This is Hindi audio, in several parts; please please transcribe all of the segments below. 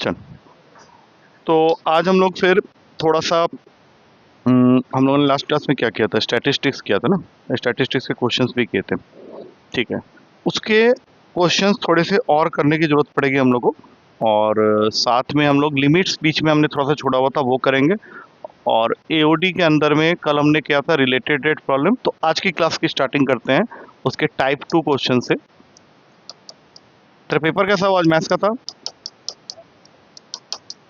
चल, तो आज हम लोग फिर थोड़ा सा हम लोगों ने लास्ट क्लास में क्या किया था, स्टैटिस्टिक्स किया था ना, स्टैटिस्टिक्स के क्वेश्चंस भी किए थे। ठीक है, उसके क्वेश्चंस थोड़े से और करने की जरूरत पड़ेगी हम लोग को, और साथ में हम लोग लिमिट्स बीच में हमने थोड़ा सा छोड़ा हुआ था वो करेंगे। और एओडी के अंदर में कल हमने किया था रिलेटेड रेट प्रॉब्लम, तो आज की क्लास की स्टार्टिंग करते हैं उसके टाइप 2 क्वेश्चन से। तेरा पेपर कैसा हुआ आज, मैथ्स का था?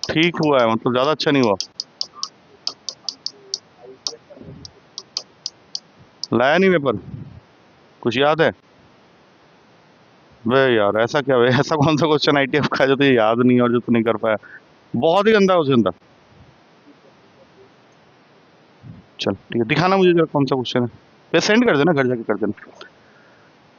ठीक हुआ है, मतलब ज़्यादा अच्छा नहीं हुआ? लाया नहीं पेपर? कुछ याद है? वे यार, ऐसा क्या है? ऐसा कौन सा क्वेश्चन आईटीएफ का है जो तुझे याद नहीं है और जो तू नहीं कर पाया? बहुत ही गंदा क्वेश्चन था। चल ठीक है, दिखाना मुझे जरा कौन सा क्वेश्चन है, फिर सेंड कर देना, घर जाके कर देना।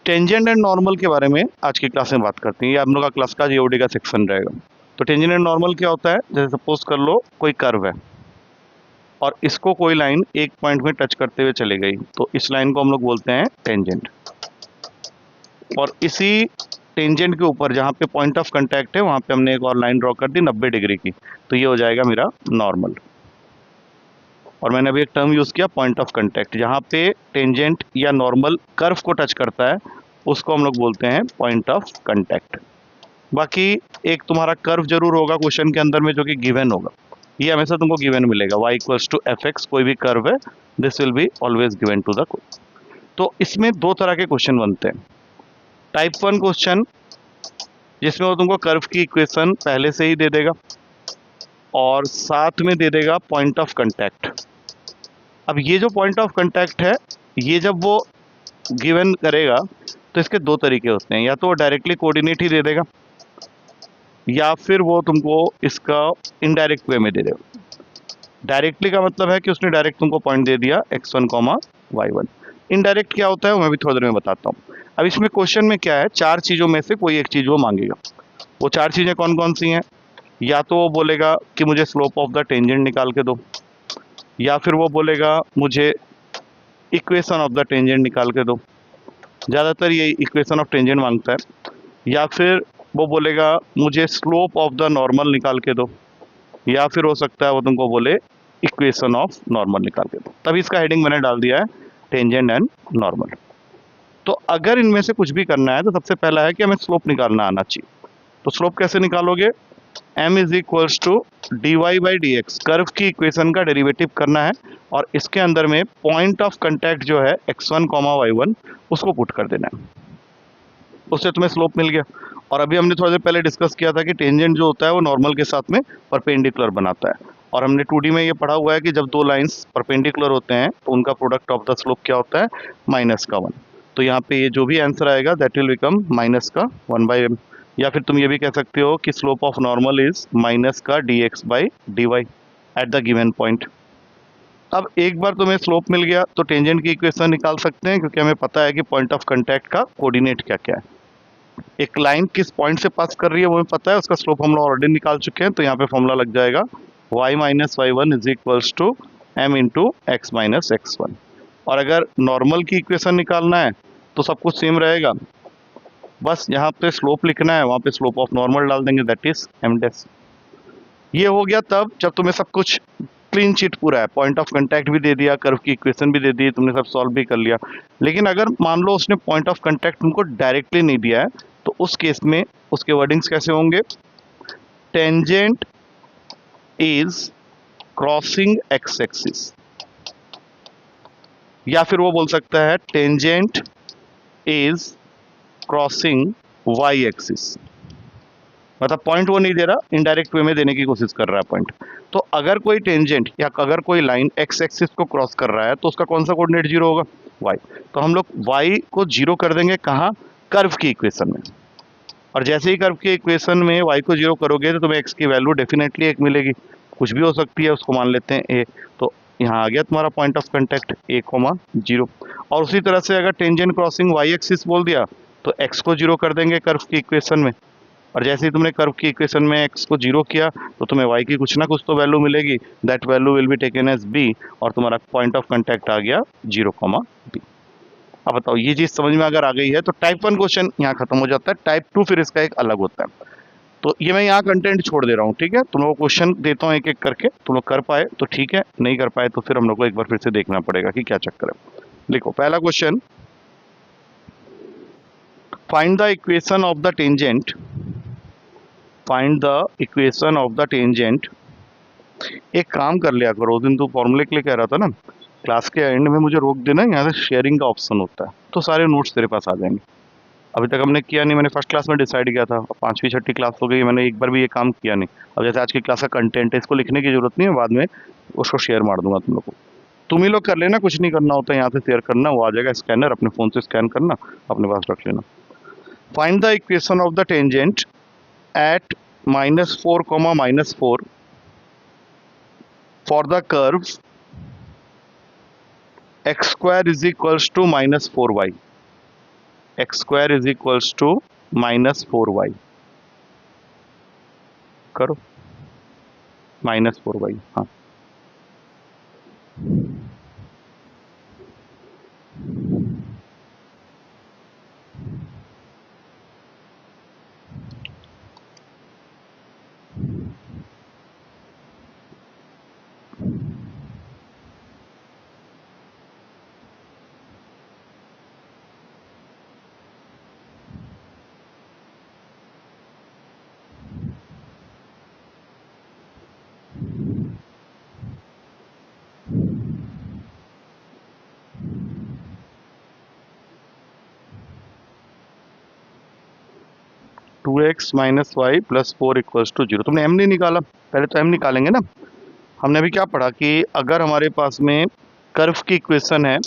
टेंजेंट एंड नॉर्मल के बारे में आज की क्लास में बात करते हैं। ये हम लोग का क्लास का जीओडी का सेक्शन रहेगा। तो टेंजेंट एंड नॉर्मल क्या होता है? जैसे सपोज कर लो कोई कर्व है और इसको कोई लाइन एक पॉइंट में टच करते हुए चली गई, तो इस लाइन को हम लोग बोलते हैं टेंजेंट। और इसी टेंजेंट के ऊपर जहाँ पे पॉइंट ऑफ कांटेक्ट है वहाँ पे हमने एक और लाइन ड्रॉ कर दी 90 डिग्री की, तो ये हो जाएगा मेरा नॉर्मल। और मैंने अभी एक टर्म यूज़ किया पॉइंट ऑफ कांटेक्ट, जहाँ पे टेंजेंट या नॉर्मल कर्व को टच करता है उसको हम लोग बोलते हैं पॉइंट ऑफ कांटेक्ट। बाकी एक तुम्हारा कर्व जरूर होगा क्वेश्चन के अंदर में जो कि गिवन होगा, ये हमेशा तुमको गिवन मिलेगा, y equals to f x, कोई भी कर्व है, this will be always given to the. तो इसमें दो तरह के क्वेश्चन बनते हैं। टाइप 1 क्वेश्चन जिसमें वो तुमको कर्व की इक्वेशन पहले से ही दे देगा और साथ में दे देगा पॉइंट ऑफ कांटेक्ट। अब ये जो पॉइंट ऑफ कांटेक्ट है, ये जब वो गिवन करेगा तो इसके दो तरीके होते हैं, या तो वो डायरेक्टली कोऑर्डिनेट ही दे देगा या फिर वो तुमको इसका इनडायरेक्ट वे में दे देगा। डायरेक्टली का मतलब है कि उसने डायरेक्ट तुमको पॉइंट दे दिया x1, y1। इनडायरेक्ट क्या होता है वो मैं भी थोड़ी देर में बताता हूँ। अब इसमें क्वेश्चन में क्या है, चार चीज़ों में से कोई एक चीज़ वो मांगेगा। वो चार चीज़ें कौन कौन सी हैं? या तो वो बोलेगा कि मुझे स्लोप ऑफ द टेंजेंट निकाल के दो, या फिर वो बोलेगा मुझे इक्वेशन ऑफ द टेंजेंट निकाल के दो, ज़्यादातर ये इक्वेशन ऑफ टेंजेंट मांगता है, या फिर वो बोलेगा मुझे स्लोप ऑफ द नॉर्मल निकाल के दो, या फिर हो सकता है वो तुमको बोले इक्वेशन ऑफ नॉर्मल निकाल के दो। तभी इसका हेडिंग मैंने डाल दिया है टेंजेंट एंड नॉर्मल। तो अगर इनमें से कुछ भी करना है तो सबसे पहला है कि हमें स्लोप निकालना आना चाहिए। तो स्लोप कैसे निकालोगे? m is equals to d y by d x, curve की इक्वेशन का डेरिवेटिव करना है और इसके अंदर में पॉइंट ऑफ कांटेक्ट जो है x1, y1 उसको पुट कर देना है, उससे तुम्हें स्लोप मिल गया। और अभी हमने थोड़ा देर पहले डिस्कस किया था कि टेंजेंट जो होता है वो नॉर्मल के साथ में परपेंडिकुलर बनाता है, और हमने 2D में ये पढ़ा हुआ है कि जब दो लाइंस परपेंडिकुलर होते हैं तो उनका प्रोडक्ट ऑफ द स्लोप क्या होता है? -1। तो यहाँ पे ये जो भी आंसर आएगा दैट विल बिकम -1/m, या फिर तुम ये भी कह सकते हो कि slope of normal is -dx/dy at the given point. अब एक बार तुम्हें स्लोप मिल गया तो टेंजेंट की इक्वेशन निकाल सकते हैं, क्योंकि हमें पता है कि पॉइंट ऑफ कांटेक्ट का कोऑर्डिनेट क्या क्या है। एक लाइन किस पॉइंट से पास कर रही है वो हमें पता है, उसका स्लोप हम लोग ऑलरेडी निकाल चुके हैं, तो यहाँ पे फॉर्मूला लग जाएगा y minus y1 is equals to m into x minus x1। और अगर नॉर्मल की इक्वेशन निकालना है तो सब कुछ सेम रहेगा, बस यहाँ पे स्लोप लिखना है, वहाँ पे स्लोप ऑफ नॉर्मल डाल देंगे, दैट इज m डैश। ये हो गया तब जब तुम्हें सब कुछ क्लीन चिट पूरा है, पॉइंट ऑफ कांटेक्ट भी दे दिया, कर्व की इक्वेशन भी दे दी, तुमने सब सॉल्व भी कर लिया। लेकिन अगर मान लो उसने पॉइंट ऑफ कांटेक्ट तुमको डायरेक्टली नहीं दिया है, तो उस केस में उसके वर्डिंग्स कैसे होंगे? Tangent is crossing x axis, या फिर वो बोल सकता है tangent is crossing y axis. मतलब पॉइंट वो नहीं दे रहा, इनडायरेक्ट वे में देने की कोशिश कर रहा है पॉइंट। तो अगर कोई टेंजेंट या अगर कोई लाइन एक्स एक्सिस को क्रॉस कर रहा है तो उसका कौन सा कोऑर्डिनेट जीरो होगा? वाई। तो हम लोग वाई को जीरो कर देंगे कहाँ? कर्व की इक्वेशन में। और जैसे ही कर्व की इक्वेशन में वाई को जीरो करोगे तो तुम्हें एक्स की वैल्यू डेफिनेटली एक मिलेगी, कुछ भी हो सकती है, उसको मान लेते हैं ए। तो यहाँ आ गया तुम्हारा पॉइंट ऑफ कांटेक्ट a, 0। और उसी तरह से अगर टेंजेंट क्रॉसिंग वाई एक्सिस बोल दिया तो एक्स को जीरो कर देंगे कर्व की इक्वेशन में, और जैसे ही तुमने कर्व की इक्वेशन में एक्स को जीरो किया तो तुम्हें वाई की कुछ ना कुछ तो वैल्यू मिलेगी, that value will be taken as b, और तुम्हारा पॉइंट ऑफ कांटेक्ट आ गया 0, b। अब बताओ ये चीज़ समझ में अगर आ गई है तो टाइप 1 क्वेश्चन यहाँ खत्म हो जाता है। टाइप 2 फिर इसका एक अलग होता है। तो ये मैं यहाँ कंटेंट छोड़ दे रहा हूँ, ठीक है। तुम लोग क्वेश्चन देता हूँ एक एक करके, तुम लोग कर पाए तो ठीक है, नहीं कर पाए तो फिर हम लोग को एक बार फिर से देखना पड़ेगा कि क्या चक्कर है। देखो पहला question, find the equation of the tangent, find the equation of the tangent. एक काम कर लिया करो, उस दिन तू फॉर्मूले के लिए कह रहा था ना, क्लास के एंड में मुझे रोक देना, यहाँ से शेयरिंग का ऑप्शन होता है, तो सारे नोट्स तेरे पास आ जाएंगे। अभी तक हमने किया नहीं, मैंने फर्स्ट क्लास में डिसाइड किया था, अब पांचवी छठी क्लास हो गई, मैंने एक बार भी ये काम किया नहीं। अब जैसे आज की क्लास का कंटेंट है, इसको लिखने की जरूरत नहीं है, बाद में उसको शेयर मार दूंगा तुम लोग को, तुम ही लोग कर लेना, कुछ नहीं करना होता है, यहाँ से शेयर करना, वो आ जाएगा स्कैनर, अपने फोन से स्कैन करना, अपने पास रख लेना। Find the equation of the tangent at -4, -4 for the curve x square is equals to -4y, x square is equals to -4y। करो -4y, हाँ। 2x minus y plus 4 equals to 0। तुमने m नहीं निकाला, पहले तो m निकालेंगे ना। हमने अभी क्या पढ़ा कि अगर हमारे पास में कर्व की इक्वेशन है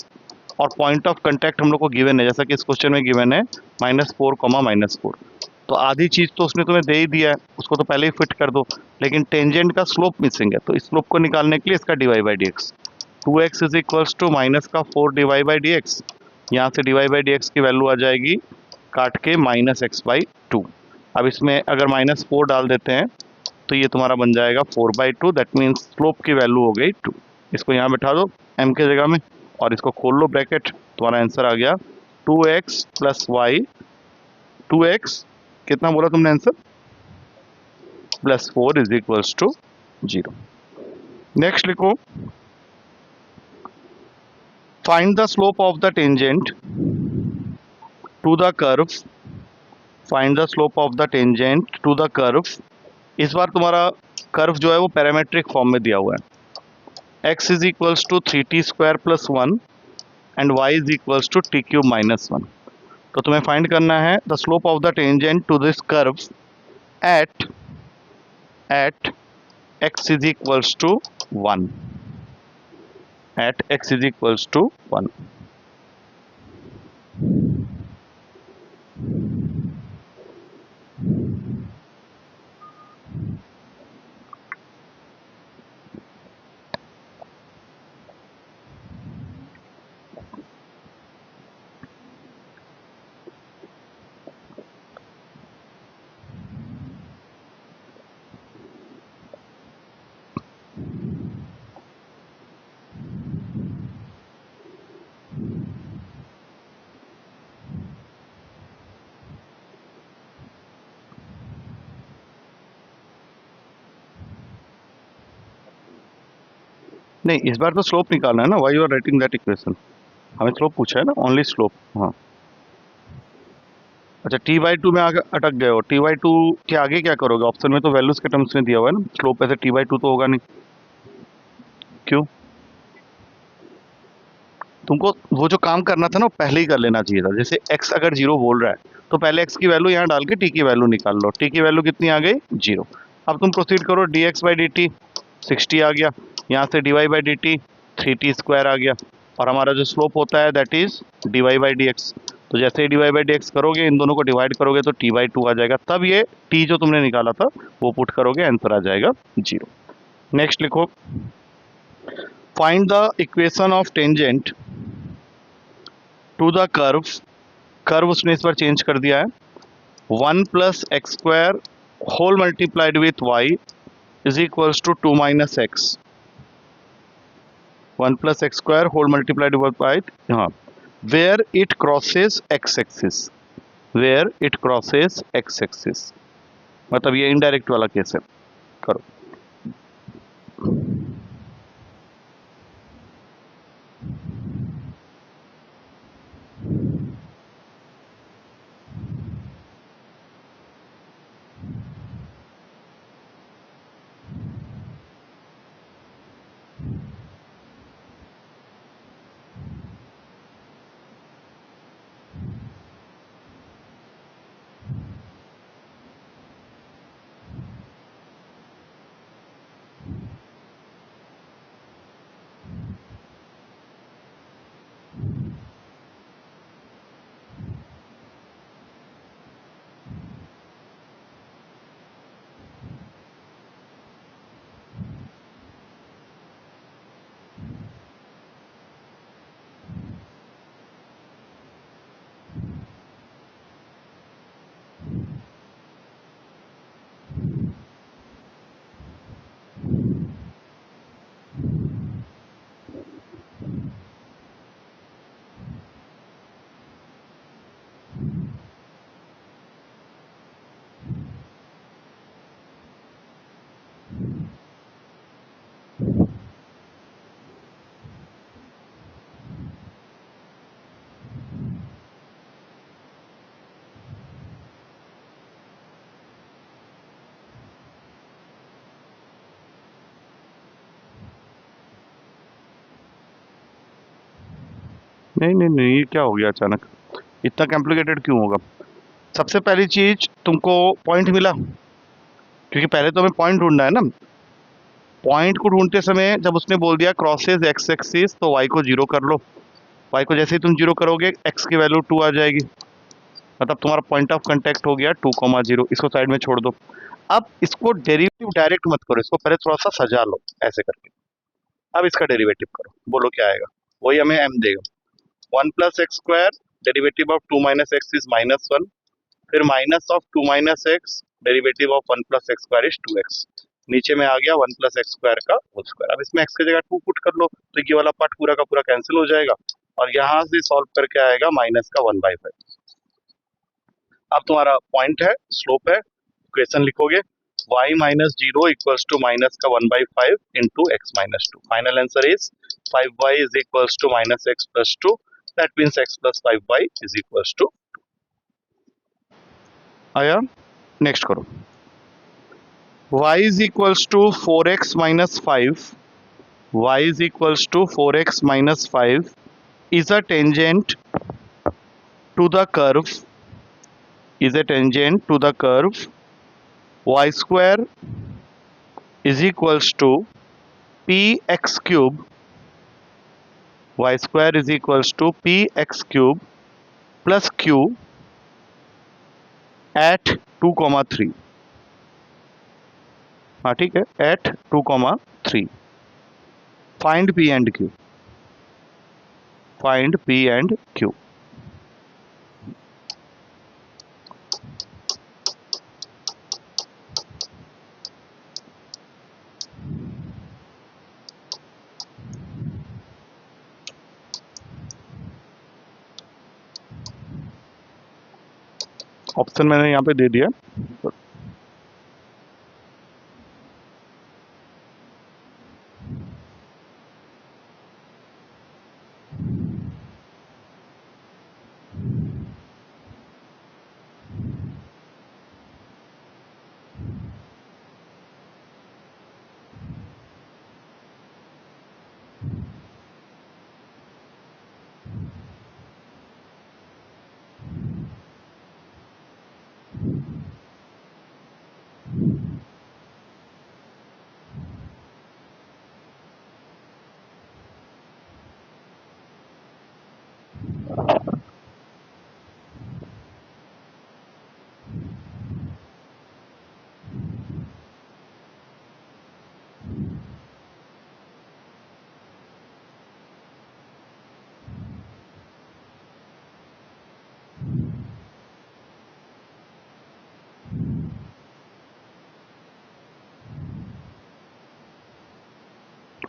और पॉइंट ऑफ कांटेक्ट हम लोग को गिवन है, जैसा कि इस क्वेश्चन में गिवन है -4, -4, तो आधी चीज तो उसने तुम्हें दे ही दिया है, उसको तो पहले ही फिट कर दो, लेकिन टेंजेंट का स्लोप मिसिंग है, तो इस स्लोप को निकालने के लिए इसका d y by d x, 2x is equals to minus का 4 डिवाई बाई डी एक्स, यहाँ से डिवाई बाई डी एक्स की वैल्यू आ जाएगी काट के -x/2। अब इसमें अगर -4 डाल देते हैं तो ये तुम्हारा बन जाएगा 4/2, दैट मीन्स स्लोप की वैल्यू हो गई 2। इसको यहाँ बैठा दो m के जगह में और इसको खोल लो ब्रैकेट, तुम्हारा आंसर आ गया 2x प्लस वाई, 2x कितना बोला तुमने answer, +4 is equals to 0। Next लिखो, find the slope of the tangent to the curve, find the slope of the tangent to the curve. इस बार तुम्हारा कर्व जो है वो पैरामेट्रिक फॉर्म में दिया हुआ है, x is equals to 3t² plus 1 and y is equals to t³ -1। तो तुम्हें फाइंड करना है the slope of the tangent to this curve at x is equals to 1, at x is equals to 1। नहीं, इस बार तो स्लोप निकालना है ना, why you are writing that equation, हमें स्लोप पूछा है ना, ओनली स्लोप। हाँ अच्छा, t/2 में आगे अटक गए हो, t/2 के आगे क्या करोगे, ऑप्शन में तो वैल्यूज के टर्म्स में दिया हुआ है ना, स्लोप ऐसे t/2 तो होगा नहीं, क्यों? तुमको वो जो काम करना था ना वो पहले ही कर लेना चाहिए था। जैसे x अगर 0 बोल रहा है तो पहले x की वैल्यू यहाँ डाल के t की वैल्यू निकाल लो, t की वैल्यू कितनी आ गई 0। अब तुम प्रोसीड करो, dx/dt 60 आ गया, यहाँ से dy/dt 3t² आ गया, और हमारा जो स्लोप होता है दैट इज dy/dx। तो जैसे ही dy/dx करोगे, इन दोनों को डिवाइड करोगे तो t/2 आ जाएगा, तब ये t जो तुमने निकाला था वो पुट करोगे, आंसर आ जाएगा 0। नेक्स्ट लिखो, find the equation of tangent to the curve, curve उसने इस बार चेंज कर दिया है, 1 + x² whole multiplied with y is equals to 2 - x, 1 + x² whole multiplied with y, हाँ, where it crosses x axis, where it crosses x axis. मतलब ये इनडायरेक्ट वाला केस है। करो। नहीं नहीं नहीं, ये क्या हो गया अचानक, इतना कॉम्प्लिकेटेड क्यों होगा? सबसे पहली चीज, तुमको पॉइंट मिला, क्योंकि पहले तो हमें पॉइंट ढूंढना है ना। पॉइंट को ढूंढते समय जब उसने बोल दिया क्रॉसेस एक्स एक्सिस, तो वाई को जीरो कर लो। वाई को जैसे ही तुम जीरो करोगे, एक्स की वैल्यू 2 आ जाएगी, मतलब तुम्हारा पॉइंट ऑफ कांटेक्ट हो गया 2,0। इसको साइड में छोड़ दो। अब इसको डेरिवेटिव डायरेक्ट मत करो, इसको पहले थोड़ा सा सजा लो ऐसे करके। अब इसका डेरिवेटिव करो, बोलो क्या आएगा। वही हमें m देगा, 1+x², derivative of 2 - x is -1, फिर minus of 2 - x, derivative of 1+x² is 2x। नीचे में आ गया 1+x² का होल स्क्वायर। अब इसमें x की जगह 2 पुट कर लो, तो ये वाला पार्ट पूरा का पूरा कैंसिल हो जाएगा, और यहाँ से सॉल्व करके आएगा -1/5। अब तुम्हारा पॉइंट है, स्लोप है, इक्वेशन लिखोगे y-0 equals to -1/5 into x-2। Final answer is 5y is equals to -x+2, that means x+5y is equals to. आया? नेक्स्ट करो। y is equals to 4x minus 5, y is equals to 4x minus 5 is a tangent to the curve, is a tangent to the curve y square is equals to px cube, y square is equals to px cube plus q at 2,3। हाँ ठीक है, at 2,3। Find p and q, find p and q। Option मैंने यहाँ पे दे दिया।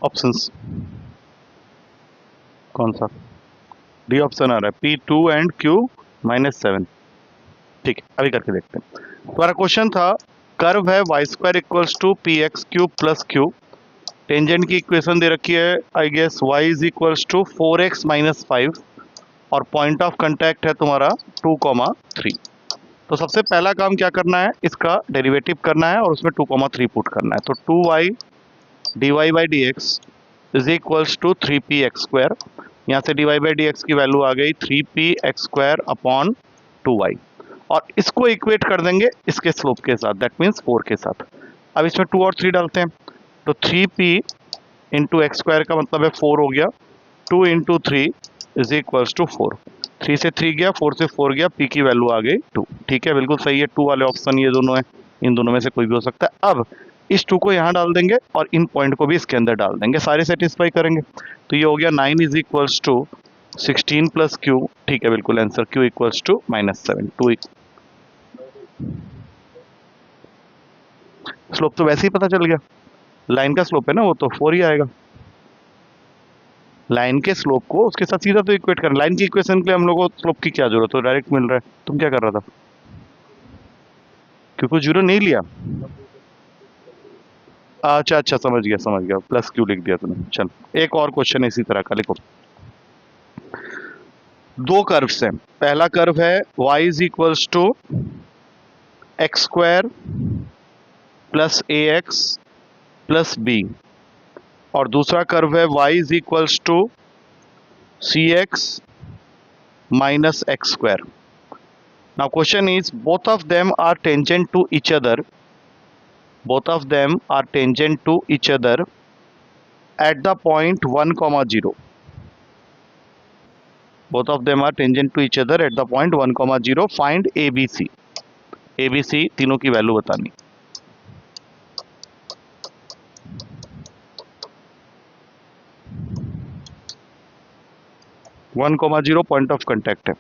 ऑप्शंस कौन सा? डी ऑप्शन आ रहा है, P2 एंड Q -7। ठीक है, अभी करके देखते हैं। तुम्हारा क्वेश्चन था कर्व है y square equals to p x cube plus q. Tangent की इक्वेशन दे रखी है I guess y is equals to 4x minus 5 और पॉइंट ऑफ कांटेक्ट है तुम्हारा 2,3। तो सबसे पहला काम क्या करना है, इसका डेरिवेटिव करना है और उसमें 2,3 पुट करना है। तो 2y dy by d x is equals to 3p x square. यहाँ से dy बाई डी एक्स की वैल्यू आ गई 3p x square upon 2y और इसको इक्वेट कर देंगे इसके स्लोप के साथ, दैट मीन्स 4 के साथ। अब इसमें 2 और 3 डालते हैं तो 3p इंटू एक्स स्क्वायर का मतलब है 4 हो गया, 2 इंटू 3 इज इक्वल्स टू 4। 3 से 3 गया, 4 से 4 गया, p की वैल्यू आ गई 2। ठीक है, बिल्कुल सही है। 2 वाले ऑप्शन ये दोनों है, इन दोनों में से कोई भी हो सकता है। अब इस 2 को यहाँ डाल देंगे और इन पॉइंट को भी इसके अंदर डाल देंगे, सारे सेटिस्फाई करेंगे। तो ये हो गया 9 is equals to 16 plus q. ठीक है, बिल्कुल answer q equals to -7। 2 slope तो वैसे ही पता चल गया, लाइन का स्लोप है ना, वो तो 4 ही आएगा। लाइन के स्लोप को उसके साथ सीधा तो इक्वेट करना। लाइन की इक्वेशन के लिए हम लोगों को स्लोप की क्या जरूरत है, डायरेक्ट मिल रहा है। तुम क्या कर रहा था, क्योंकि जीरो नहीं लिया। अच्छा अच्छा, समझ गया, प्लस क्यू लिख दिया तुमने। चल एक और क्वेश्चन इसी तरह का लिखो। दो कर्व्स हैं, पहला कर्व है y is equals to x square plus a x plus b और दूसरा कर्व है y is equals to c x minus x square. Now question is both of them are tangent to each other, both of them are tangent to each other at the point 1,0. both of them are tangent to each other at the point 1,0. find ABC। ABC तीनों की वैल्यू बतानी। One comma zero point of contact है।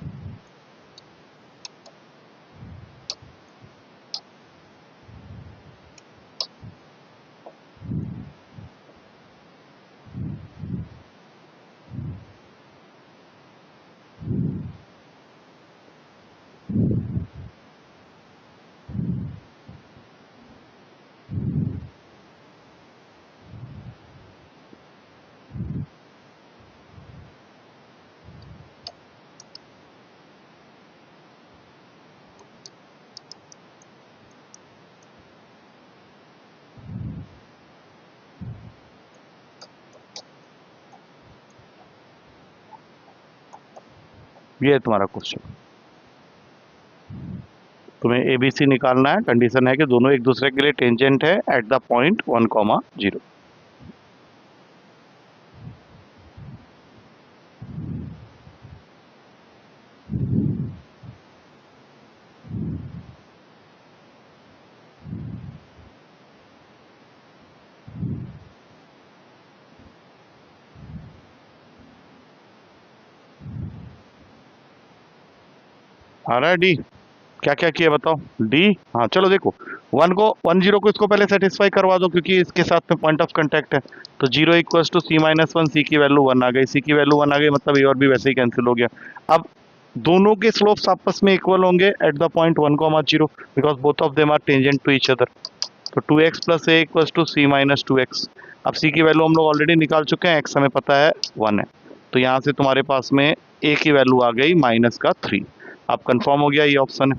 ये है तुम्हारा क्वेश्चन। तुम्हें ABC निकालना है। कंडीशन है कि दोनों एक दूसरे के लिए टेंजेंट है एट द पॉइंट 1,0। आ रहा है डी, क्या क्या किया बताओ। डी, हाँ चलो देखो, 10 को इसको पहले सेटिस्फाई करवा दो क्योंकि इसके साथ में पॉइंट ऑफ कांटेक्ट है। तो 0 इक्वल्स टू C-1, सी की वैल्यू 1 आ गई, सी की वैल्यू 1 आ गई, मतलब ए और बी वैसे ही कैंसिल हो गया। अब दोनों के स्लोप्स आपस में इक्वल होंगे at the point 1,0 because both of them are tangent to each other. तो 2x plus A equals to C-2x। अब सी की वैल्यू हम लोग ऑलरेडी निकाल चुके हैं, एक्स हमें पता है 1 है, तो यहाँ से तुम्हारे पास में ए की वैल्यू आ गई -3। अब कंफर्म हो गया, ये ऑप्शन है।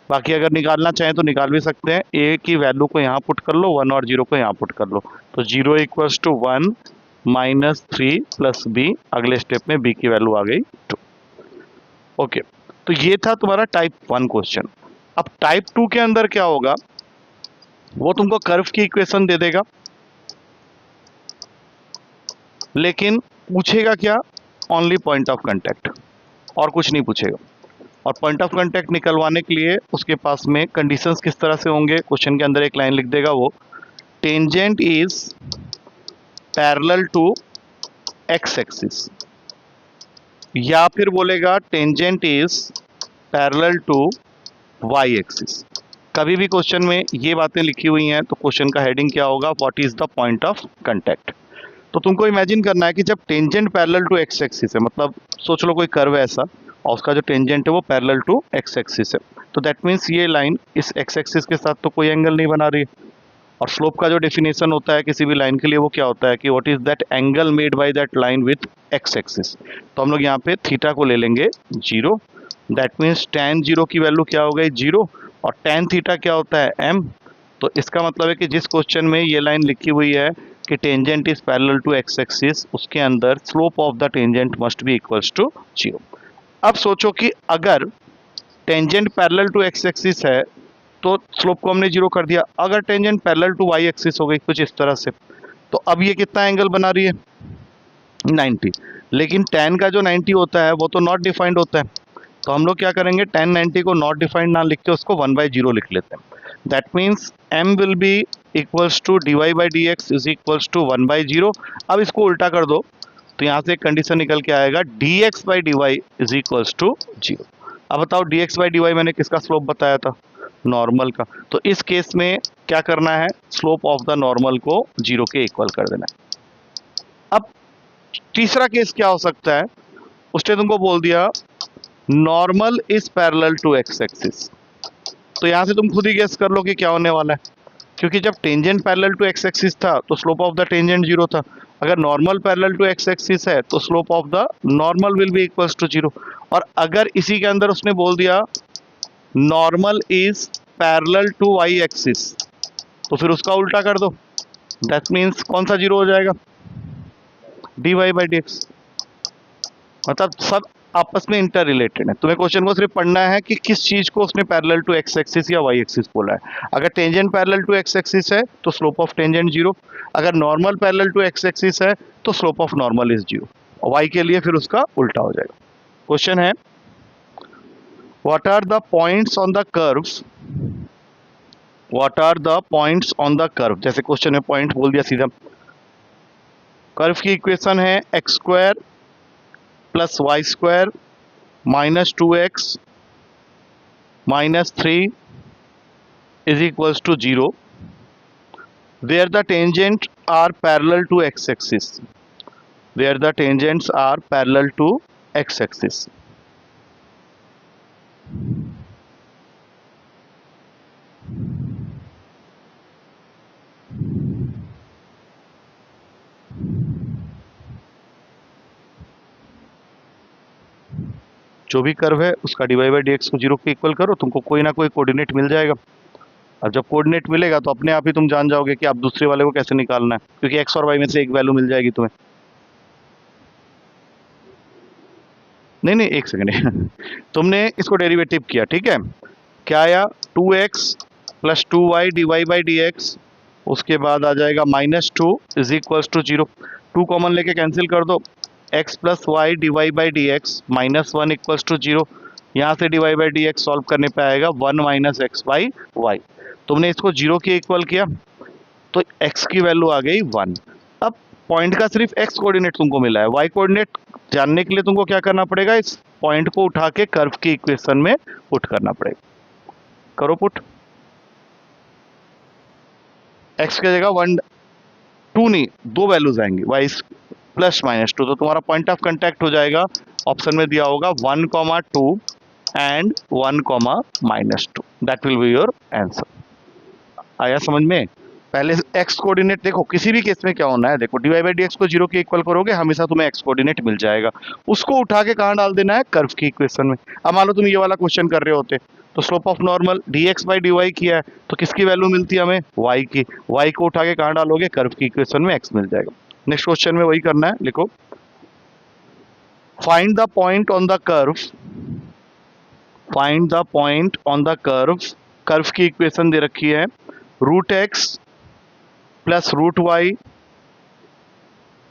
बाकी अगर निकालना चाहें तो निकाल भी सकते हैं। ए की वैल्यू को यहाँ पुट कर लो, 1 और 0 को यहाँ पुट कर लो। तो 0 इक्वल्स टू 1 -3 प्लस बी, अगले स्टेप में बी की वैल्यू आ गई 2। ओके, तो ये था तुम्हारा टाइप 1 क्वेश्चन। अब टाइप 2 के अंदर क्या होगा, वो तुमको कर्व की इक्वेशन दे देगा, लेकिन पूछेगा क्या, ओनली पॉइंट ऑफ कांटेक्ट, और कुछ नहीं पूछेगा। और पॉइंट ऑफ कांटेक्ट निकलवाने के लिए उसके पास में कंडीशंस किस तरह से होंगे, क्वेश्चन के अंदर एक लाइन लिख देगा वो, tangent is parallel to x axis, या फिर बोलेगा tangent is parallel to y axis. कभी भी क्वेश्चन में ये बातें लिखी हुई हैं तो क्वेश्चन का हेडिंग क्या होगा, what is the point of contact. तो तुमको इमेजिन करना है कि जब tangent parallel to x axis है, मतलब सोच लो कोई कर्व है ऐसा, और उसका जो टेंजेंट है वो पैरेलल टू एक्स एक्सिस है। तो दैट मीन्स ये लाइन इस एक्स एक्सिस के साथ तो कोई एंगल नहीं बना रही है। और स्लोप का जो डेफिनेशन होता है किसी भी लाइन के लिए वो क्या होता है कि what is that angle made by that line with x axis. तो हम लोग यहाँ पे थीटा को ले लेंगे 0। दैट मीन्स tan 0 की वैल्यू क्या हो गई 0, और tan थीटा क्या होता है m। तो इसका मतलब है कि जिस क्वेश्चन में ये लाइन लिखी हुई है कि tangent is parallel to x axis, उसके अंदर slope of the tangent must be equals to 0। अब सोचो कि अगर tangent parallel to x axis है तो स्लोप को हमने 0 कर दिया। अगर tangent parallel to y axis हो गई कुछ इस तरह से, तो अब ये कितना एंगल बना रही है 90। लेकिन tan का जो 90 होता है वो तो नॉट डिफाइंड होता है। तो हम लोग क्या करेंगे, tan 90 को नॉट डिफाइंड ना लिख के उसको 1/0 लिख लेते हैं। That means m will be equals to dy/dx is equals to 1/0। अब इसको उल्टा कर दो तो यहाँ से एक कंडीशन निकल के आएगा dx/dy इज इक्वल्स टू 0। अब बताओ dx/dy मैंने किसका स्लोप बताया था, नॉर्मल का। तो इस केस में क्या करना है, स्लोप ऑफ द नॉर्मल को 0 के इक्वल कर देना है। अब तीसरा केस क्या हो सकता है, उसने तुमको बोल दिया normal is parallel to x axis. तो यहां से तुम खुद ही गेस कर लो कि क्या होने वाला है, क्योंकि जब tangent parallel to x axis था तो स्लोप ऑफ द टेंजेंट 0 था। अगर normal parallel to x axis है तो slope of the normal will be equals to 0। और अगर इसी के अंदर उसने बोल दिया normal is parallel to y axis, तो फिर उसका उल्टा कर दो। दैट मीन्स कौन सा 0 हो जाएगा, dy/dx। मतलब सब आपस में इंटर रिलेटेड है। तुम्हें क्वेश्चन को सिर्फ पढ़ना है कि किस चीज को उसने पैरेलल टू एक्स एक्सिस या वाई एक्सिस बोला है। अगर tangent parallel to x axis है तो स्लोप ऑफ टेंजेंट 0। अगर normal parallel to x axis है तो स्लोप ऑफ नॉर्मल इज 0। और वाई के लिए फिर उसका उल्टा हो जाएगा। क्वेश्चन है what are the points on the curve, what are the points on the curve. जैसे क्वेश्चन में पॉइंट बोल दिया सीधा। कर्व की इक्वेशन है x² plus y² minus 2x minus 3 is equals to 0 where the tangent are parallel to x axis, where the tangents are parallel to x axis। जो भी कर्व है उसका dy/dx को 0 के इक्वल करो, तुमको कोई ना कोई कोऑर्डिनेट मिल जाएगा। और जब कोऑर्डिनेट मिलेगा तो अपने आप ही तुम जान जाओगे कि आप दूसरे वाले को कैसे निकालना है, क्योंकि x और y में से एक वैल्यू मिल जाएगी तुम्हें। नहीं नहीं, एक सेकेंड तुमने इसको डेरिवेटिव किया, ठीक है, क्या आया 2x प्लस 2y dy/dx, उसके बाद आ जाएगा -2 इज इक्वल्स टू 0। 2 कॉमन लेके कैंसिल कर दो, x plus y dy/dx -1 equals to 0। यहाँ से dy/dx सॉल्व करने पे आएगा 1 माइनस x/y। तुमने इसको 0 के इक्वल किया तो x की वैल्यू आ गई 1। अब पॉइंट का सिर्फ x कोऑर्डिनेट तुमको मिला है, y कोऑर्डिनेट जानने के लिए तुमको क्या करना पड़ेगा, इस पॉइंट को उठा के कर्व की इक्वेशन में पुट करना पड़ेगा। करो पुट। x की जगह 1 2 नहीं, दो वैल्यूज आएंगी, y प्लस -2। तो तुम्हारा पॉइंट ऑफ कांटेक्ट हो जाएगा, ऑप्शन में दिया होगा 1,2 and 1,-2। That will be your answer. आया समझ में। पहले x कोऑर्डिनेट देखो, किसी भी केस में क्या होना है, देखो dy/dx को 0 के इक्वल करोगे हमेशा तुम्हें x कोऑर्डिनेट मिल जाएगा। उसको उठा के कहाँ डाल देना है, कर्व की इक्वेशन में। अब मान लो तुम ये वाला क्वेश्चन कर रहे होते तो स्लोप ऑफ नॉर्मल dx/dy किया है तो किसकी वैल्यू मिलती है हमें, y की। y को उठा के कहाँ डालोगे, कर्व की इक्वेशन में x मिल जाएगा। नेक्स्ट क्वेश्चन में वही करना है, लिखो find the point on the curve, find the point on the curve. Curve की इक्वेशन दे रखी है √x plus √y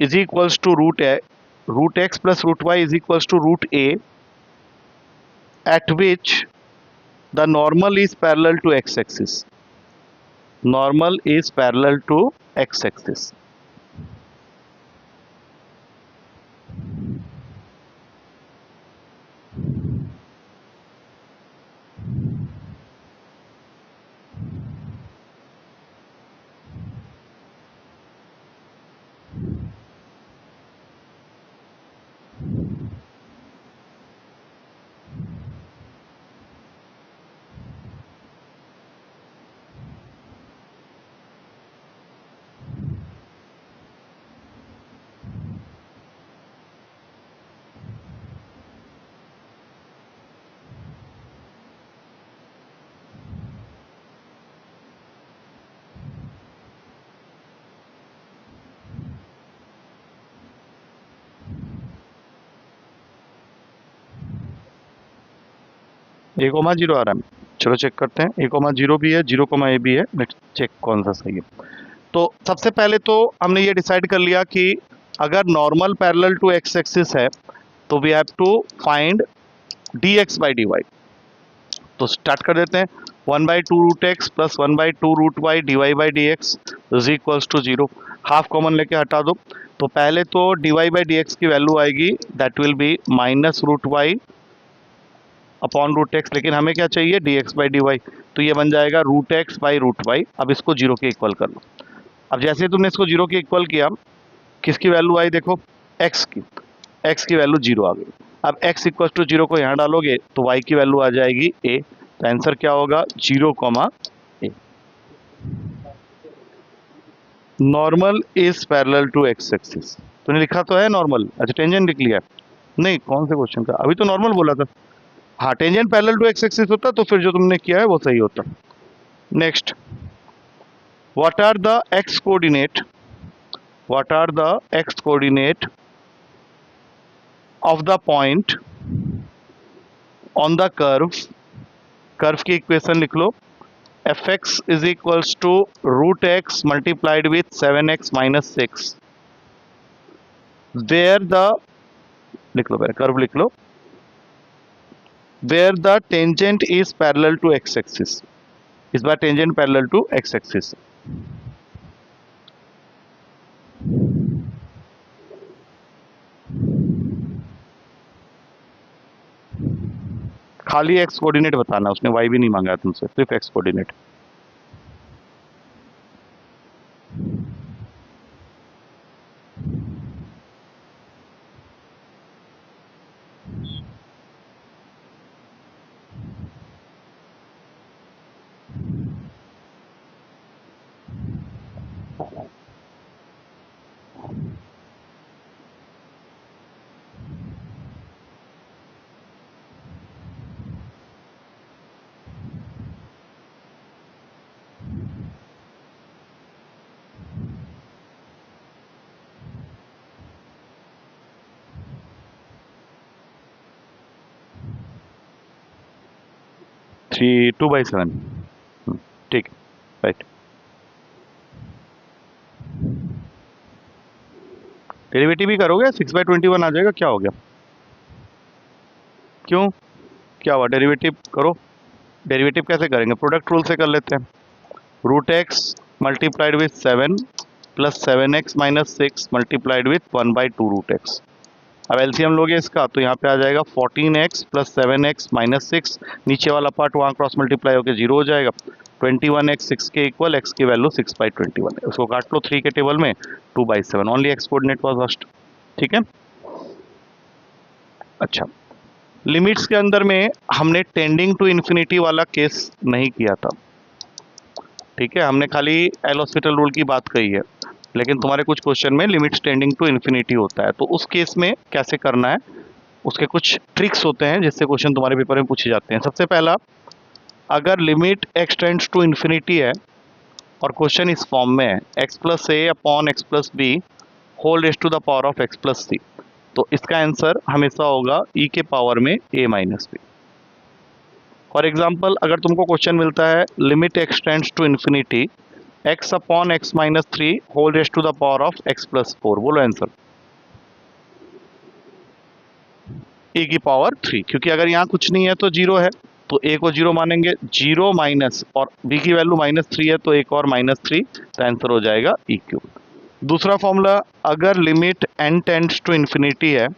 is equals to √x plus √y is equals to √a at which the normal is parallel to x axis, normal is parallel to x axis। A comma zero आ रहा है, चलो चेक करते हैं। ए कोमा जीरो भी है, जीरो कोमा ए भी है, लेट्स चेक कौन सा सही है। तो सबसे पहले तो हमने ये डिसाइड कर लिया कि अगर normal parallel to x axis है तो we have to find d x by d y. तो स्टार्ट कर देते हैं। 1/2 √x प्लस 1/2 √y dy by d x is equals to zero. Half common लेके हटा दो। तो पहले तो dy बाई डी एक्स की वैल्यू आएगी, that will be -√y upon √x, लेकिन हमें क्या चाहिए, dx बाई डी वाई। तो ये बन जाएगा √x बाई √y। अब इसको जीरो के इक्वल कर लो। अब जैसे तुमने इसको जीरो के इक्वल किया, किसकी वैल्यू आई देखो, x की। x की वैल्यू जीरो आ गई। अब x इक्वल टू जीरो को यहाँ डालोगे तो y की वैल्यू आ जाएगी a। तो आंसर क्या होगा, 0, a। Normal is parallel to x axis. तूने लिखा तो है नॉर्मल, अच्छा टेंजेंट लिख लिया नहीं, कौन से क्वेश्चन का, अभी तो नॉर्मल बोला था। हाँ, tangent parallel to x axis होता तो फिर जो तुमने किया है वो सही होता। Next, what are the x coordinate, what are the x coordinate of the point on the curve, curve की इक्वेशन लिख लो, fx is equals to √x multiplied with 7x minus 6, where the, लिख लो पहले कर्व लिख लो, where the tangent is parallel to x axis। इस बार tangent parallel to x axis। खाली एक्स कोऑर्डिनेट बताना, उसने वाई भी नहीं मांगा तुमसे, सिर्फ एक्स कोऑर्डिनेट। थ्री 2/7, ठीक, राइट। डेरिवेटिव भी करोगे, 6/21 आ जाएगा, क्या हो गया, क्यों, क्या हुआ, डेरिवेटिव करो। डेरिवेटिव कैसे करेंगे, प्रोडक्ट रूल से कर लेते हैं। √x multiplied with 7 plus 7x minus 6 multiplied with 1/2 √x। अब एलसीएम लोगे इसका तो यहाँ पे आ जाएगा 14x प्लस 7x माइनस 6, नीचे वाला पार्ट वहाँ क्रॉस मल्टीप्लाई होकर जीरो हो जाएगा। 21x 6 के इक्वल, x की वैल्यू 6/21 है, उसको काट लो 3 के टेबल में, 2/7 only x coordinate was first, ठीक है। अच्छा, लिमिट्स के अंदर में हमने टेंडिंग टू इन्फिनिटी वाला केस नहीं किया था, ठीक है, हमने खाली एल हॉस्पिटल रूल की बात कही है, लेकिन तुम्हारे कुछ क्वेश्चन में लिमिट्स टेंडिंग टू इन्फिनिटी होता है, तो उस केस में कैसे करना है, उसके कुछ ट्रिक्स होते हैं जिससे क्वेश्चन तुम्हारे पेपर में पूछे जाते हैं। सबसे पहला, अगर limit x tends to infinity है और क्वेश्चन इस फॉर्म में है, x plus a upon x plus b whole raise to the power of x plus c, तो इसका आंसर हमेशा होगा e के पावर में a minus b. For example, अगर तुमको क्वेश्चन मिलता है limit x tends to infinity x upon x minus 3 whole raise to the power of x plus 4, बोलो आंसर, e की पावर 3, क्योंकि अगर यहाँ कुछ नहीं है तो जीरो है, तो a को जीरो मानेंगे, जीरो माइनस और b की वैल्यू -3 है तो एक और -3, तो आंसर हो जाएगा e क्यूब। दूसरा फॉर्मूला, अगर limit n tends to infinity है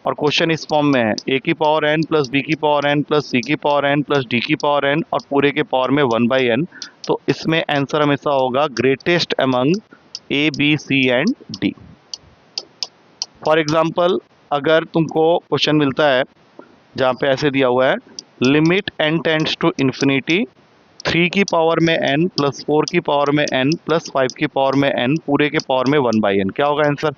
और क्वेश्चन इस फॉर्म में है a की पावर n प्लस b की पावर n प्लस c की पावर n प्लस d की पावर n और पूरे के पावर में 1/n, तो इसमें आंसर हमेशा होगा greatest among a b c and d। For example, अगर तुमको क्वेश्चन मिलता है जहाँ पे ऐसे दिया हुआ है limit n tends to infinity 3 की पावर में n प्लस 4 की पावर में n प्लस 5 की पावर में n पूरे के पावर में 1/n, क्या होगा आंसर,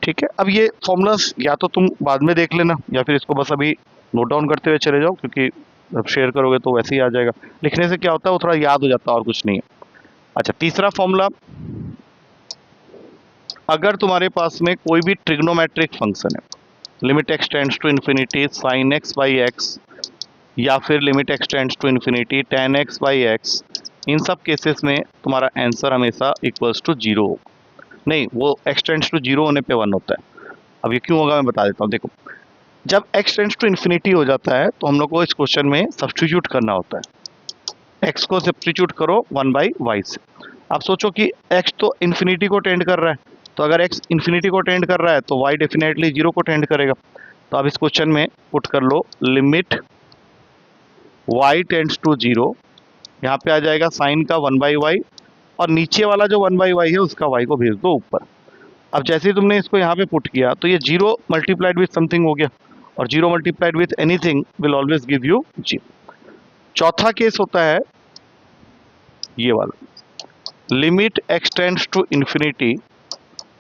ठीक है। अब ये फॉर्मूलास या तो तुम बाद में देख लेना या फिर इसको बस अभी नोट डाउन करते हुए चले जाओ, क्योंकि जब शेयर करोगे तो वैसे ही आ जाएगा, लिखने से क्या होता है वो थोड़ा याद हो जाता है और कुछ नहीं है। अच्छा, तीसरा फॉर्मूला, अगर तुम्हारे पास में कोई भी ट्रिग्नोमेट्रिक फंक्शन है, limit x tends to infinity sine x by x, या फिर limit x tends to infinity tan x by x, इन सब केसेस में तुम्हारा आंसर हमेशा इक्वल्स टू जीरो होगा। नहीं, वो एक्स टेंड्स टू जीरो होने पे 1 होता है। अब ये क्यों होगा मैं बता देता हूँ। देखो, जब एक्स टेंड्स टू इन्फिनिटी हो जाता है तो हम लोग को इस क्वेश्चन में सब्स्टिट्यूट करना होता है। एक्स को सब्स्टिट्यूट करो 1 बाई वाई से। आप सोचो कि एक्स तो इन्फिनिटी को टेंड कर रहा है, तो अगर एक्स इन्फिनिटी को टेंड कर रहा है तो वाई डेफिनेटली जीरो को टेंड करेगा। तो आप इस क्वेश्चन में पुट कर लो limit y tends to zero, यहाँ पे आ जाएगा साइन का 1 बाई वाई, और नीचे वाला जो 1 बाई वाई है उसका वाई को भेज दो ऊपर। अब जैसे ही तुमने इसको यहाँ पे पुट किया तो ये जीरो मल्टीप्लाइड विथ समथिंग हो गया, और zero multiplied with anything will always give you zero. चौथा केस होता है ये वाला, limit x tends to infinity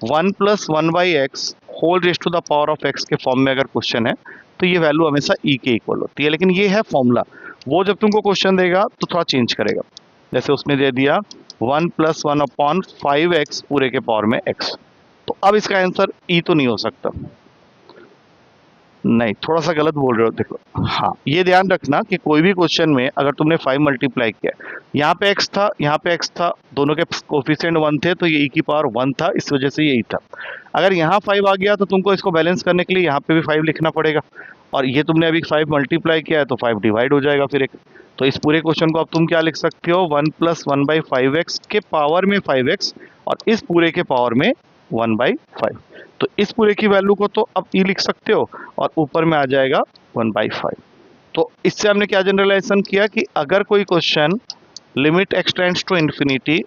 1 plus 1 by x whole raise to the power of x के फॉर्म में अगर क्वेश्चन है तो ये वैल्यू हमेशा ई के इक्वल होती है। लेकिन ये है फॉर्मूला, वो जब तुमको क्वेश्चन देगा तो थोड़ा चेंज करेगा। जैसे उसने दे दिया 1 प्लस 1 अपॉन 5x पूरे के पावर में x, तो अब इसका आंसर ई तो नहीं हो सकता। नहीं, थोड़ा सा गलत बोल रहे हो। देखो, हाँ, ये ध्यान रखना कि कोई भी क्वेश्चन में अगर तुमने 5 मल्टीप्लाई किया, यहाँ पे x था, यहाँ पे x था, दोनों के कोफिशिएंट 1 थे, तो ये e की पावर 1 था, इस वजह से ये e था। अगर यहाँ 5 आ गया तो तुमको इसको बैलेंस करने के लिए यहाँ पे भी 5 लिखना पड़ेगा, और ये तुमने अभी 5 मल्टीप्लाई किया है तो 5 डिवाइड हो जाएगा फिर एक। तो इस पूरे क्वेश्चन को अब तुम क्या लिख सकते हो, 1 प्लस 1 बाई 5x के पावर में 5x, और इस पूरे के पावर में 1 बाई 5। तो इस पूरे की वैल्यू को तो अब ई लिख सकते हो, और ऊपर में आ जाएगा 1 बाई 5। तो इससे हमने क्या जनरलाइजेशन किया कि अगर कोई question limit x tends to infinity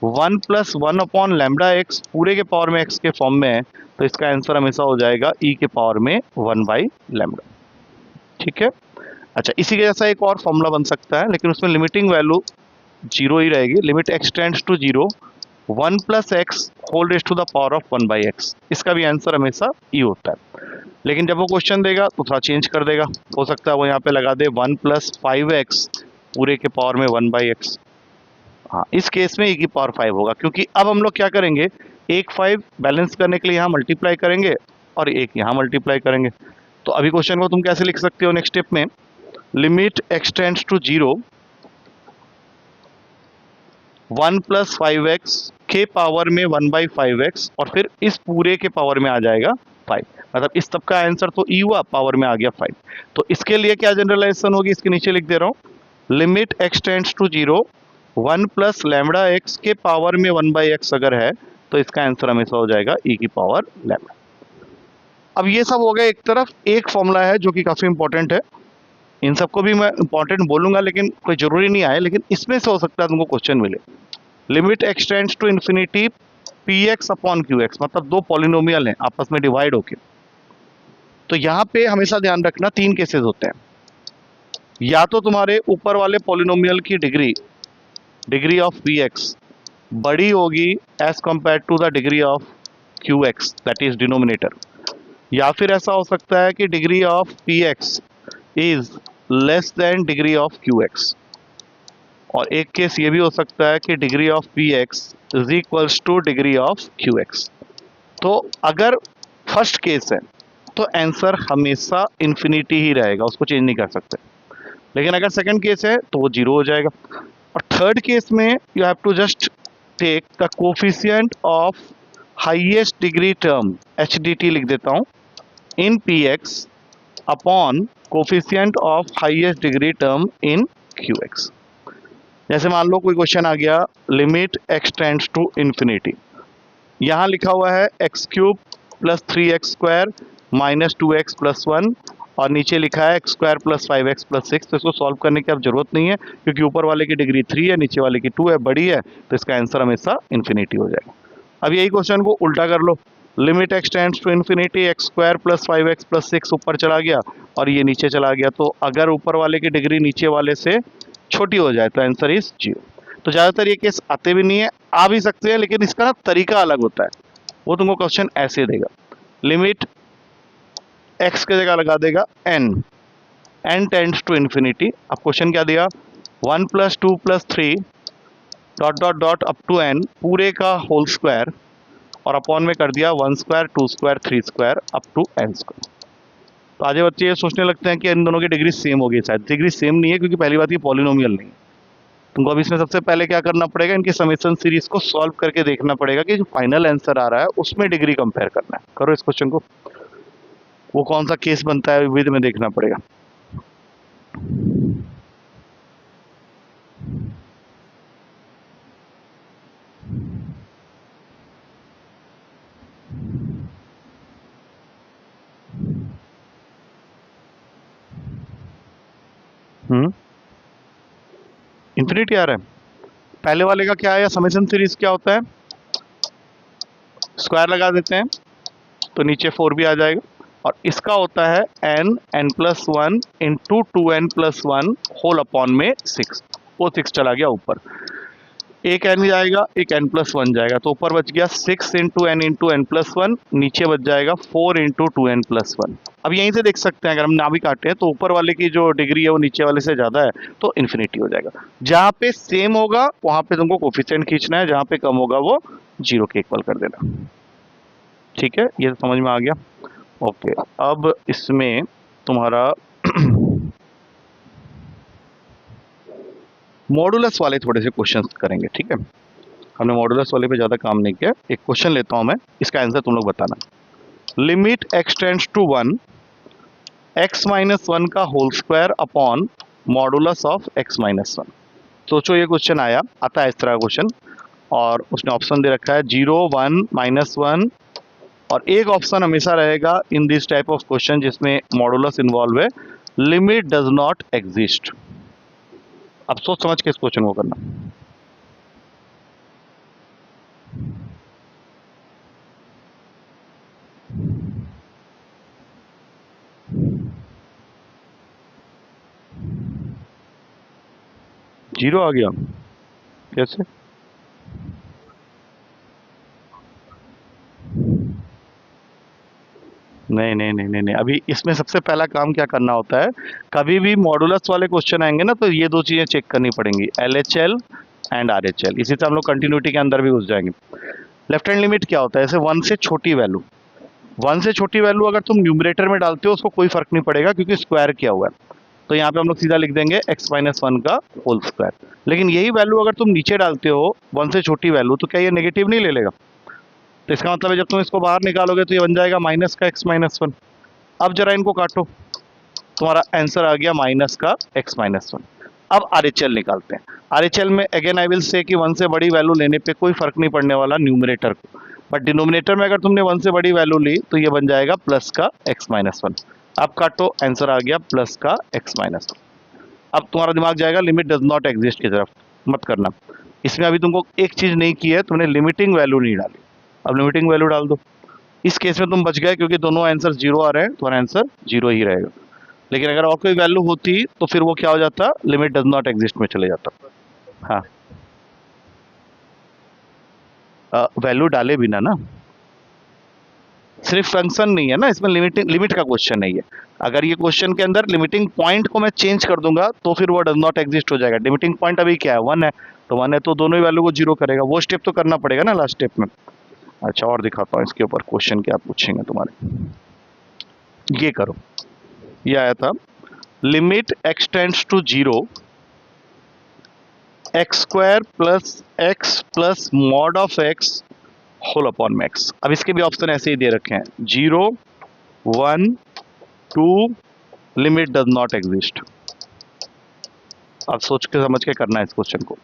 1 plus 1 upon lambda x पूरे के पावर में एक्स के फॉर्म में है, तो इसका आंसर हमेशा हो जाएगा ई के पावर में 1 बाई लैम्बडा। ठीक है। अच्छा, इसी के जैसा एक और फॉर्मूला बन सकता है, लेकिन उसमें लिमिटिंग वैल्यू जीरो ही रहेगी। Limit x tends to zero 1 plus x whole raise to the power of 1 by x, इसका भी आंसर हमेशा ई होता है। लेकिन जब वो क्वेश्चन देगा तो थोड़ा चेंज कर देगा, हो सकता है वो यहाँ पे लगा दे 1 प्लस 5x पूरे के पावर में 1 बाई एक्स। हाँ, इस केस में ई की पावर 5 होगा, क्योंकि अब हम लोग क्या करेंगे, एक 5 बैलेंस करने के लिए यहाँ मल्टीप्लाई करेंगे और एक यहाँ मल्टीप्लाई करेंगे। तो अभी क्वेश्चन को तुम कैसे लिख सकते हो नेक्स्ट स्टेप में, limit x tends to zero 1 plus 5x के पावर में 1 बाई 5x, और फिर इस पूरे के पावर में आ जाएगा 5। मतलब इस सब का आंसर तो ई हुआ, पावर में आ गया 5। तो इसके लिए क्या जनरलाइजेशन होगी, इसके नीचे लिख दे रहा हूँ, limit x tends to zero 1 plus lambda x के पावर में 1 बाई एक्स अगर है तो इसका आंसर हमेशा हो जाएगा ई की पावर लैम्बडा। अब ये सब हो गया एक तरफ। एक फॉर्मूला है जो कि काफ़ी इंपॉर्टेंट है, इन सबको भी मैं इंपॉर्टेंट बोलूंगा, लेकिन कोई जरूरी नहीं आए, लेकिन इसमें से हो सकता है तुमको क्वेश्चन मिले। Limit x tends to infinity p x upon q x, मतलब दो पॉलिनोमियल हैं आपस में डिवाइड होके। तो यहाँ पे हमेशा ध्यान रखना 3 केसेस होते हैं, या तो तुम्हारे ऊपर वाले पॉलिनोमियल की डिग्री ऑफ पी एक्स बड़ी होगी as compare to the degree of q x, that is denominator, या फिर ऐसा हो सकता है कि degree of p x is less than degree of q x, और एक केस ये भी हो सकता है कि degree of p x is equals to degree of q x. तो अगर फर्स्ट केस है तो आंसर हमेशा इन्फिनिटी ही रहेगा, उसको चेंज नहीं कर सकते। लेकिन अगर सेकंड केस है तो वो जीरो हो जाएगा। और थर्ड केस में you have to just take the coefficient of highest degree term, H D T लिख देता हूँ, in p x upon coefficient of highest degree term in q x. जैसे मान लो कोई क्वेश्चन आ गया, limit x tends to infinity, यहाँ लिखा हुआ है x cube plus 3x square minus 2x plus 1, और नीचे लिखा है x square plus 5x plus 6। तो इसको सॉल्व करने की अब जरूरत नहीं है, क्योंकि ऊपर वाले की डिग्री 3 है, नीचे वाले की 2 है, बड़ी है, तो इसका आंसर हमेशा इन्फिनिटी हो जाएगा। अब यही क्वेश्चन को उल्टा कर लो, limit x tends to infinity x square plus 5x plus 6 ऊपर चला गया और ये नीचे चला गया, तो अगर ऊपर वाले की डिग्री नीचे वाले से छोटी हो जाए तो आंसर इज 0। तो ज़्यादातर ये केस आते भी नहीं है, आ भी सकते हैं, लेकिन इसका ना तरीका अलग होता है। वो तुमको क्वेश्चन ऐसे देगा, लिमिट एक्स की जगह लगा देगा n टेंड्स टू इन्फिनिटी। अब क्वेश्चन क्या दिया, 1 plus 2 plus 3 dot dot dot up to n पूरे का होल स्क्वायर, और अपॉन में कर दिया 1 square 2 square 3 square up to n square. तो आगे बच्चे ये सोचने लगते हैं कि इन दोनों की डिग्री सेम होगी। शायद डिग्री सेम नहीं है, क्योंकि पहली बात ये पॉलिनोमियल नहीं है। तुमको अब इसमें सबसे पहले क्या करना पड़ेगा, इनकी समेशन सीरीज को सॉल्व करके देखना पड़ेगा कि जो फाइनल आंसर आ रहा है उसमें डिग्री कंपेयर करना है। करो इस क्वेश्चन को, वो कौन सा केस बनता है विद में देखना पड़ेगा। इंफिनिटी आ रहा है। पहले वाले का क्या है, समेशन सीरीज क्या होता है, स्क्वायर लगा देते हैं तो नीचे 4 भी आ जाएगा, और इसका होता है n+1 into 2n+1 whole upon में 6। वो 6 चला गया ऊपर, एक n जाएगा, एक n+1 जाएगा, तो ऊपर बच गया 6 इंटू n इंटू n+1, नीचे बच जाएगा 4 इंटू 2n+1। अब यहीं से देख सकते हैं, अगर हम ना भी काटे हैं तो ऊपर वाले की जो डिग्री है वो नीचे वाले से ज़्यादा है, तो इन्फिनिटी हो जाएगा। जहाँ पे सेम होगा वहाँ पे तुमको कोफिशिएंट खींचना है, जहाँ पे कम होगा वो 0 के इक्वल कर देना। ठीक है, ये समझ में आ गया। ओके, अब इसमें तुम्हारा मॉडुलस वाले थोड़े से क्वेश्चंस करेंगे। ठीक है, हमने मॉडुलस वाले पे ज़्यादा काम नहीं किया। एक क्वेश्चन लेता हूँ मैं, इसका आंसर तुम लोग बताना। Limit x tends to 1 x-1 का whole square upon modulus of x-1। सोचो ये क्वेश्चन आता है इस तरह का क्वेश्चन, और उसने ऑप्शन दे रखा है 0, 1, -1, और एक ऑप्शन हमेशा रहेगा in this type of question जिसमें मॉडुलस इन्वॉल्व है, लिमिट डज नॉट एग्जिस्ट। अब सोच समझ के इस क्वेश्चन को करना। जीरो आ गया, कैसे? नहीं नहीं नहीं नहीं नहीं, अभी इसमें सबसे पहला काम क्या करना होता है, कभी भी मॉडुलस वाले क्वेश्चन आएंगे ना तो ये दो चीज़ें चेक करनी पड़ेंगी, LHL एंड RHL। इसी से हम लोग कंटिन्यूटी के अंदर भी घुस जाएंगे। लेफ्ट हैंड लिमिट क्या होता है, जैसे 1 से छोटी वैल्यू, 1 से छोटी वैल्यू अगर तुम न्यूमरेटर में डालते हो उसको कोई फर्क नहीं पड़ेगा, क्योंकि स्क्वायर किया हुआ है। तो यहाँ पे हम लोग सीधा लिख देंगे x-1 का होल स्क्वायर। लेकिन यही वैल्यू अगर तुम नीचे डालते हो 1 से छोटी वैल्यू, तो क्या ये नेगेटिव नहीं ले लेगा? तो इसका मतलब है जब तुम इसको बाहर निकालोगे तो ये बन जाएगा माइनस का x-1। अब जरा इनको काटो, तुम्हारा आंसर आ गया माइनस का x-1। अब RHL निकालते हैं। RHL में अगेन आई विल से कि 1 से बड़ी वैल्यू लेने पे कोई फर्क नहीं पड़ने वाला न्यूमरेटर को, बट डिनोमिनेटर में अगर तुमने 1 से बड़ी वैल्यू ली तो ये बन जाएगा प्लस का x-1। अब काटो, आंसर आ गया प्लस का x-1। अब तुम्हारा दिमाग जाएगा लिमिट डज नॉट एग्जिस्ट की तरफ, मत करना। इसमें अभी तुमको एक चीज़ नहीं की है, तुमने लिमिटिंग वैल्यू नहीं डाली। अब लिमिटिंग वैल्यू डाल दो। इस केस में तुम बच गए, क्योंकि दोनों आंसर 0 आ रहे हैं, तुम्हारा आंसर 0 ही रहेगा। लेकिन अगर और कोई वैल्यू होती तो फिर वो क्या हो जाता, लिमिट डज नॉट एग्जिस्ट में चले जाता। हाँ, वैल्यू डाले बिना ना, सिर्फ फंक्शन नहीं है ना इसमें, लिमिट का क्वेश्चन नहीं है। अगर ये क्वेश्चन के अंदर लिमिटिंग पॉइंट को मैं चेंज कर दूंगा तो फिर वो डज नॉट एग्जिस्ट हो जाएगा। लिमिटिंग पॉइंट अभी क्या है, 1 है, तो 1 है तो दोनों ही वैल्यू को 0 करेगा। वो स्टेप तो करना पड़ेगा ना लास्ट स्टेप में। अच्छा, और दिखाता हूँ इसके ऊपर क्वेश्चन क्या पूछेंगे तुम्हारे। ये करो, ये आया था limit x tends to 0 x² plus x plus mod of x whole upon में x। अब इसके भी ऑप्शन ऐसे ही दे रखे हैं, 0, 1, 2, लिमिट डज नॉट एग्जिस्ट। अब सोच के समझ के करना है इस क्वेश्चन को।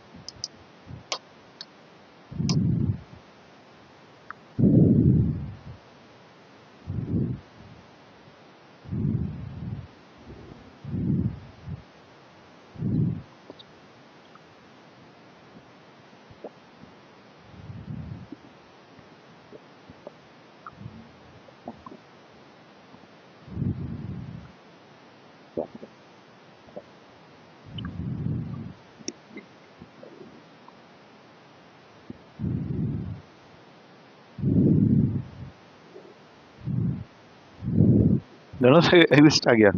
दोनों से एग्जिस्ट आ गया।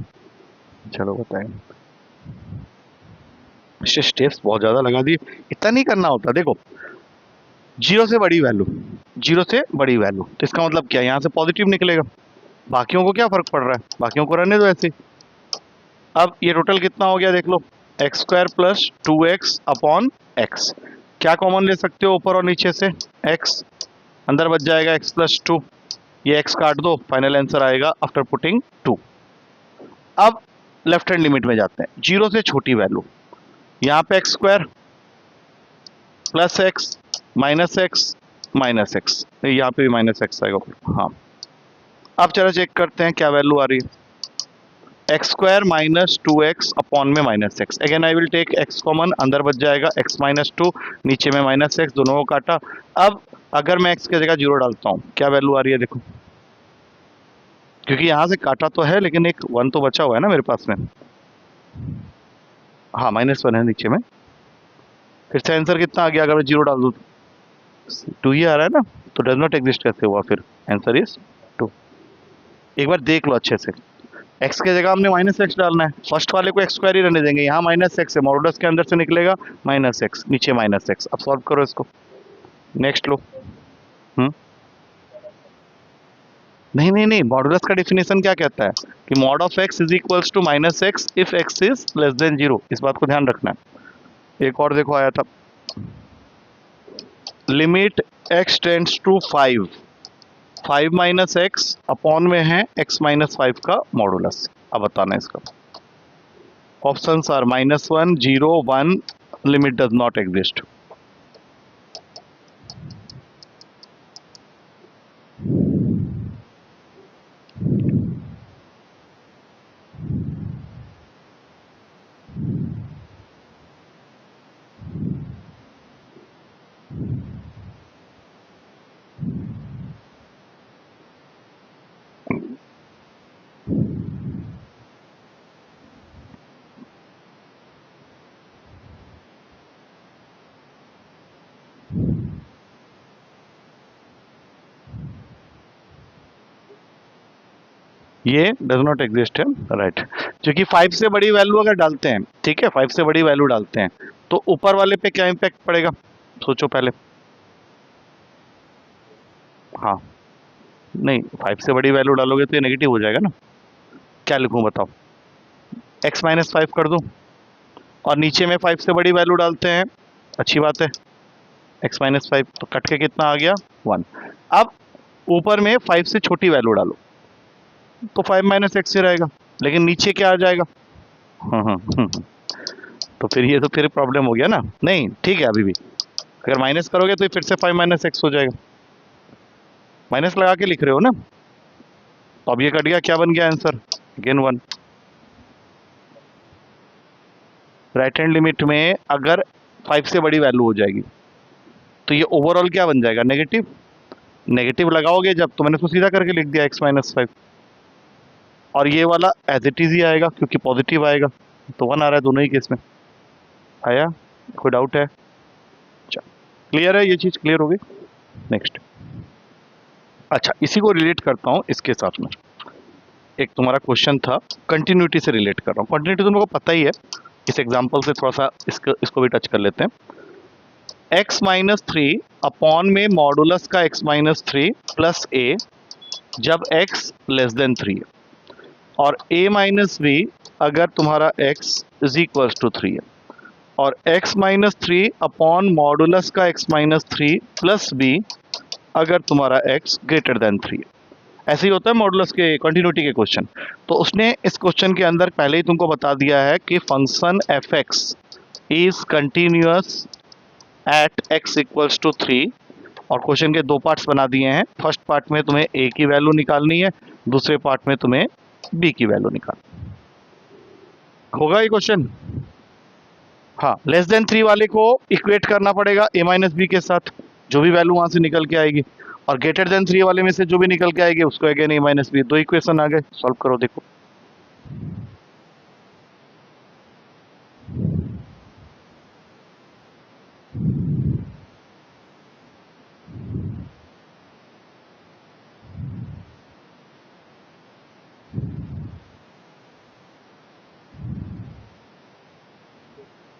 चलो बताएं, स्टेप्स बहुत ज्यादा लगा दिए, इतना नहीं करना होता। देखो, 0 से बड़ी वैल्यू, 0 से बड़ी वैल्यू, तो इसका मतलब क्या, यहाँ से पॉजिटिव निकलेगा। बाकियों को क्या फर्क पड़ रहा है, बाकियों को रहने दो ऐसे। अब ये टोटल कितना हो गया देख लो, x square plus 2x upon x. क्या कॉमन ले सकते हो ऊपर और नीचे से, x, अंदर बच जाएगा x प्लस 2, ये x काट दो, फाइनल आंसर आएगा आफ्टर पुटिंग 2। अब लेफ्ट हैंड लिमिट में जाते हैं, जीरो से छोटी वैल्यू, यहाँ पे x square plus x minus x minus x, यहाँ पे भी माइनस एक्स आएगा। हाँ, अब चलो चेक करते हैं क्या वैल्यू आ रही है, x square minus 2x upon में minus x. Again I will take x common, अंदर बच जाएगा x माइनस 2, नीचे में माइनस एक्स, दोनों को काटा। अब अगर मैं x की जगह जीरो डालता हूँ, क्या वैल्यू आ रही है देखो, क्योंकि यहाँ से काटा तो है लेकिन एक 1 तो बचा हुआ है ना मेरे पास में। हाँ, -1 है नीचे में, फिर से आंसर कितना आ गया अगर मैं जीरो डाल दूँ, 2 ही आ रहा है ना, तो डज नॉट एग्जिस्ट कैसे हुआ, फिर आंसर इज 2। एक बार देख लो अच्छे से, x की जगह हमने माइनस एक्स डालना है, फर्स्ट वाले को एक्स स्क्वायर ही रहने देंगे, यहाँ माइनस एक्स है, मॉडुलस के अंदर से निकलेगा माइनस एक्स, नीचे माइनस एक्स। अब सॉल्व करो इसको, नेक्स्ट लो। नहीं नहीं नहीं, मॉडुलस का डेफिनेशन क्या कहता है कि mod of x is equals to minus x if x is less than 0, इस बात को ध्यान रखना है। एक और देखो आया था, limit x tends to 5, 5 minus x upon में है x माइनस 5 का मॉडुलस। अब बताना है इसका, options are -1, 0, 1, limit does not exist. ये डज नॉट एग्जिस्ट है, राइट। क्योंकि 5 से बड़ी वैल्यू अगर डालते हैं, ठीक है, 5 से बड़ी वैल्यू डालते हैं तो ऊपर वाले पे क्या इम्पैक्ट पड़ेगा, सोचो पहले। हाँ, नहीं, 5 से बड़ी वैल्यू डालोगे तो ये नेगेटिव हो जाएगा ना। क्या लिखूं बताओ, x माइनस 5 कर दूं, और नीचे में 5 से बड़ी वैल्यू डालते हैं, अच्छी बात है, x माइनस 5, तो कट के कितना आ गया 1। अब ऊपर में 5 से छोटी वैल्यू डालो तो 5 माइनस एक्स ही रहेगा, लेकिन नीचे क्या आ जाएगा, तो फिर ये तो फिर प्रॉब्लम हो गया ना। नहीं ठीक है, अभी भी अगर माइनस करोगे तो फिर से 5 माइनस एक्स हो जाएगा, माइनस लगा के लिख रहे हो ना, तो अब ये कट गया, क्या बन गया answer, again 1। Right hand limit में अगर 5 से बड़ी वैल्यू हो जाएगी तो ये ओवरऑल क्या बन जाएगा, नेगेटिव। नेगेटिव लगाओगे जब, तो मैंने उसको सीधा करके लिख दिया x माइनस 5, और ये वाला एज इट इज ही आएगा क्योंकि पॉजिटिव आएगा, तो 1 आ रहा है दोनों ही केस में। आया, कोई डाउट है, क्लियर है, ये चीज़ क्लियर होगी। नेक्स्ट, अच्छा इसी को रिलेट करता हूँ इसके साथ में, एक तुम्हारा क्वेश्चन था, कंटिन्यूटी से रिलेट कर रहा हूँ। कंटिन्यूटी तुम लोगों को पता ही है, इस एग्जांपल से थोड़ा सा इसको भी टच कर लेते हैं। x माइनस 3 अपॉन में मॉडुलस का x माइनस 3 प्लस a, जब x लेस देन 3 है, और a माइनस b अगर तुम्हारा x इज इक्वल्स टू 3 है, और x माइनस 3 अपॉन मॉडुलस का x माइनस 3 प्लस b अगर तुम्हारा x ग्रेटर देन 3 है। ऐसे ही होता है मॉडुलस के कंटिन्यूटी के क्वेश्चन। तो उसने इस क्वेश्चन के अंदर पहले ही तुमको बता दिया है कि function f x is continuous at x equals to 3, और क्वेश्चन के दो पार्ट्स बना दिए हैं। फर्स्ट पार्ट में तुम्हें a की वैल्यू निकालनी है, दूसरे पार्ट में तुम्हें b की वैल्यू निकालनी होगा ये क्वेश्चन। हाँ, लेस देन 3 वाले को इक्वेट करना पड़ेगा a माइनस बी के साथ, जो भी वैल्यू वहां से निकल के आएगी, और ग्रेटर देन 3 वाले में से जो भी निकल के आएगी उसको अगेन a माइनस बी। दो इक्वेशन आ गए, सॉल्व करो देखो।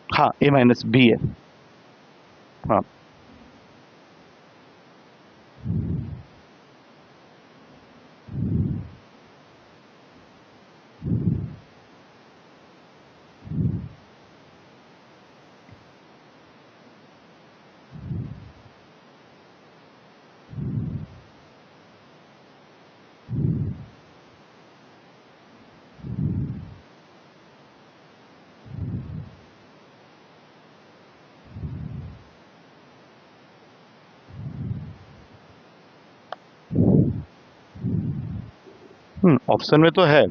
हाँ, a माइनस बी है। हाँ, ऑप्शन में तो है,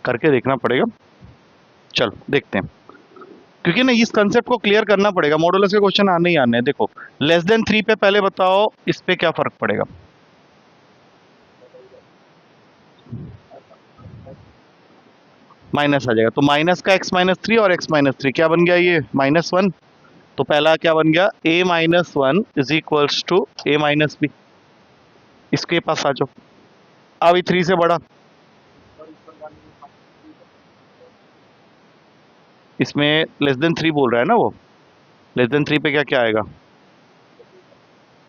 करके देखना पड़ेगा। चल देखते हैं, क्योंकि ना इस कंसेप्ट को क्लियर करना पड़ेगा, मॉडुलस के क्वेश्चन आने ही आने हैं। देखो लेस देन 3 पे पहले बताओ इस पे क्या फर्क पड़ेगा। माइनस आ जाएगा, तो माइनस का x-3 और x-3 क्या बन गया, ये -1। तो पहला क्या बन गया, a-1 is equals to a-b। इसके पास आ जाओ, अब ये 3 से बड़ा, इसमें लेस देन 3 बोल रहा है ना वो, लेस देन 3 पे क्या क्या आएगा।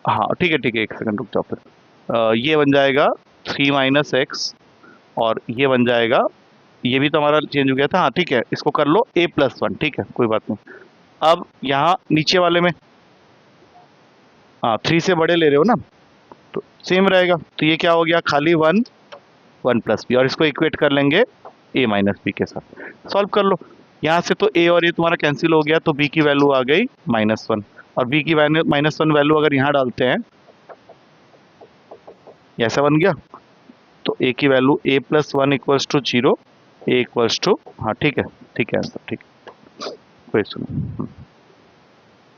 हाँ ठीक है, एक सेकंड रुक जाओ फिर। ये बन जाएगा 3 - x, और ये बन जाएगा, ये भी तो हमारा चेंज हो गया था। हाँ ठीक है, इसको कर लो a+1, ठीक है कोई बात नहीं। अब यहाँ नीचे वाले में, हाँ 3 से बड़े ले रहे हो ना, तो सेम रहेगा। तो ये क्या हो गया, खाली 1 और इसको इक्वेट कर लेंगे a-b के साथ। सॉल्व कर लो, यहाँ से तो a और a तुम्हारा कैंसिल हो गया, तो b की वैल्यू आ गई -1, और b की -1 वैल्यू अगर यहाँ डालते हैं, ऐसा बन गया। तो a की value a+1 equals to 0, a equals to, हाँ ठीक है आंसर, ठीक है। कोई सुनो,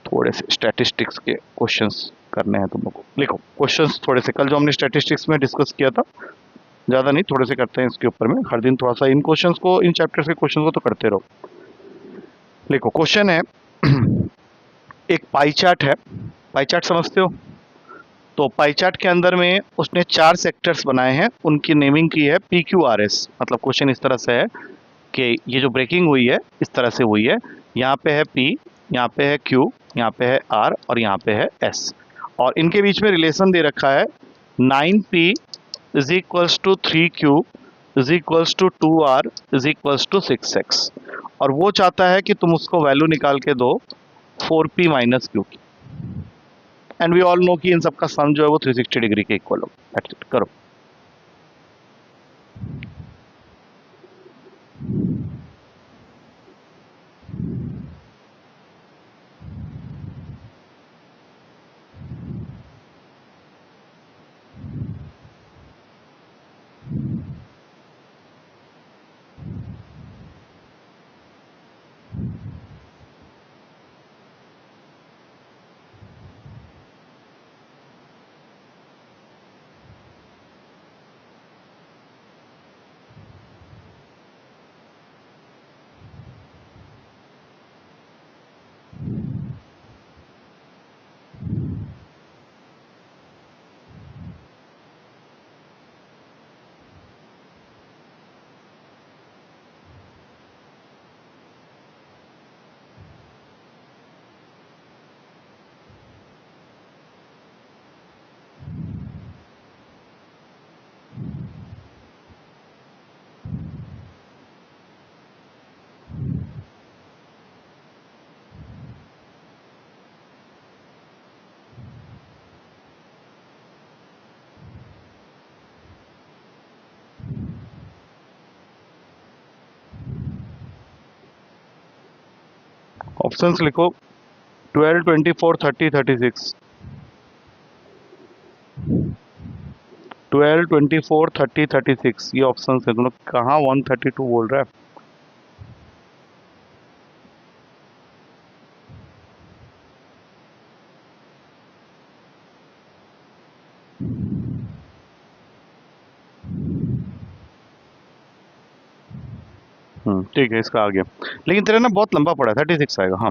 थोड़े से स्टैटिस्टिक्स के क्वेश्चंस करने हैं तुम लोग को। लिखो क्वेश्चंस थोड़े से, कल जो हमने स्टैटिस्टिक्स में डिस्कस किया था, ज़्यादा नहीं, थोड़े से करते हैं इसके ऊपर में। हर दिन थोड़ा सा इन क्वेश्चंस को, इन चैप्टर्स के क्वेश्चंस को तो करते रहो। लिखो क्वेश्चन है एक पाई चार्ट है, पाई चार्ट समझते हो। तो पाई चार्ट के अंदर में उसने 4 सेक्टर्स बनाए हैं, उनकी नेमिंग की है PQRS। मतलब क्वेश्चन इस तरह से है कि ये जो ब्रेकिंग हुई है इस तरह से हुई है, यहाँ पे है P, यहाँ पे है Q, यहाँ पे है R और यहाँ पे है S, और इनके बीच में रिलेशन दे रखा है 9P is equals to 3Q is equals to 2R is equals to 6X, और वो चाहता है कि तुम उसको वैल्यू निकाल के दो 4P - Q की। एंड वी ऑल नो कि इन सबका सम जो है वो 360 डिग्री के इक्वल हो। दैट्स इट, करो। ऑप्शंस लिखो 12, 24, 30, 36। 12, 24, 30, 36 ये ऑप्शंस है। तुम लोग कहाँ 132 बोल रहा है। ठीक है, इसका आ गया, लेकिन तेरा ना बहुत लंबा पड़ा है, 36 आएगा। हाँ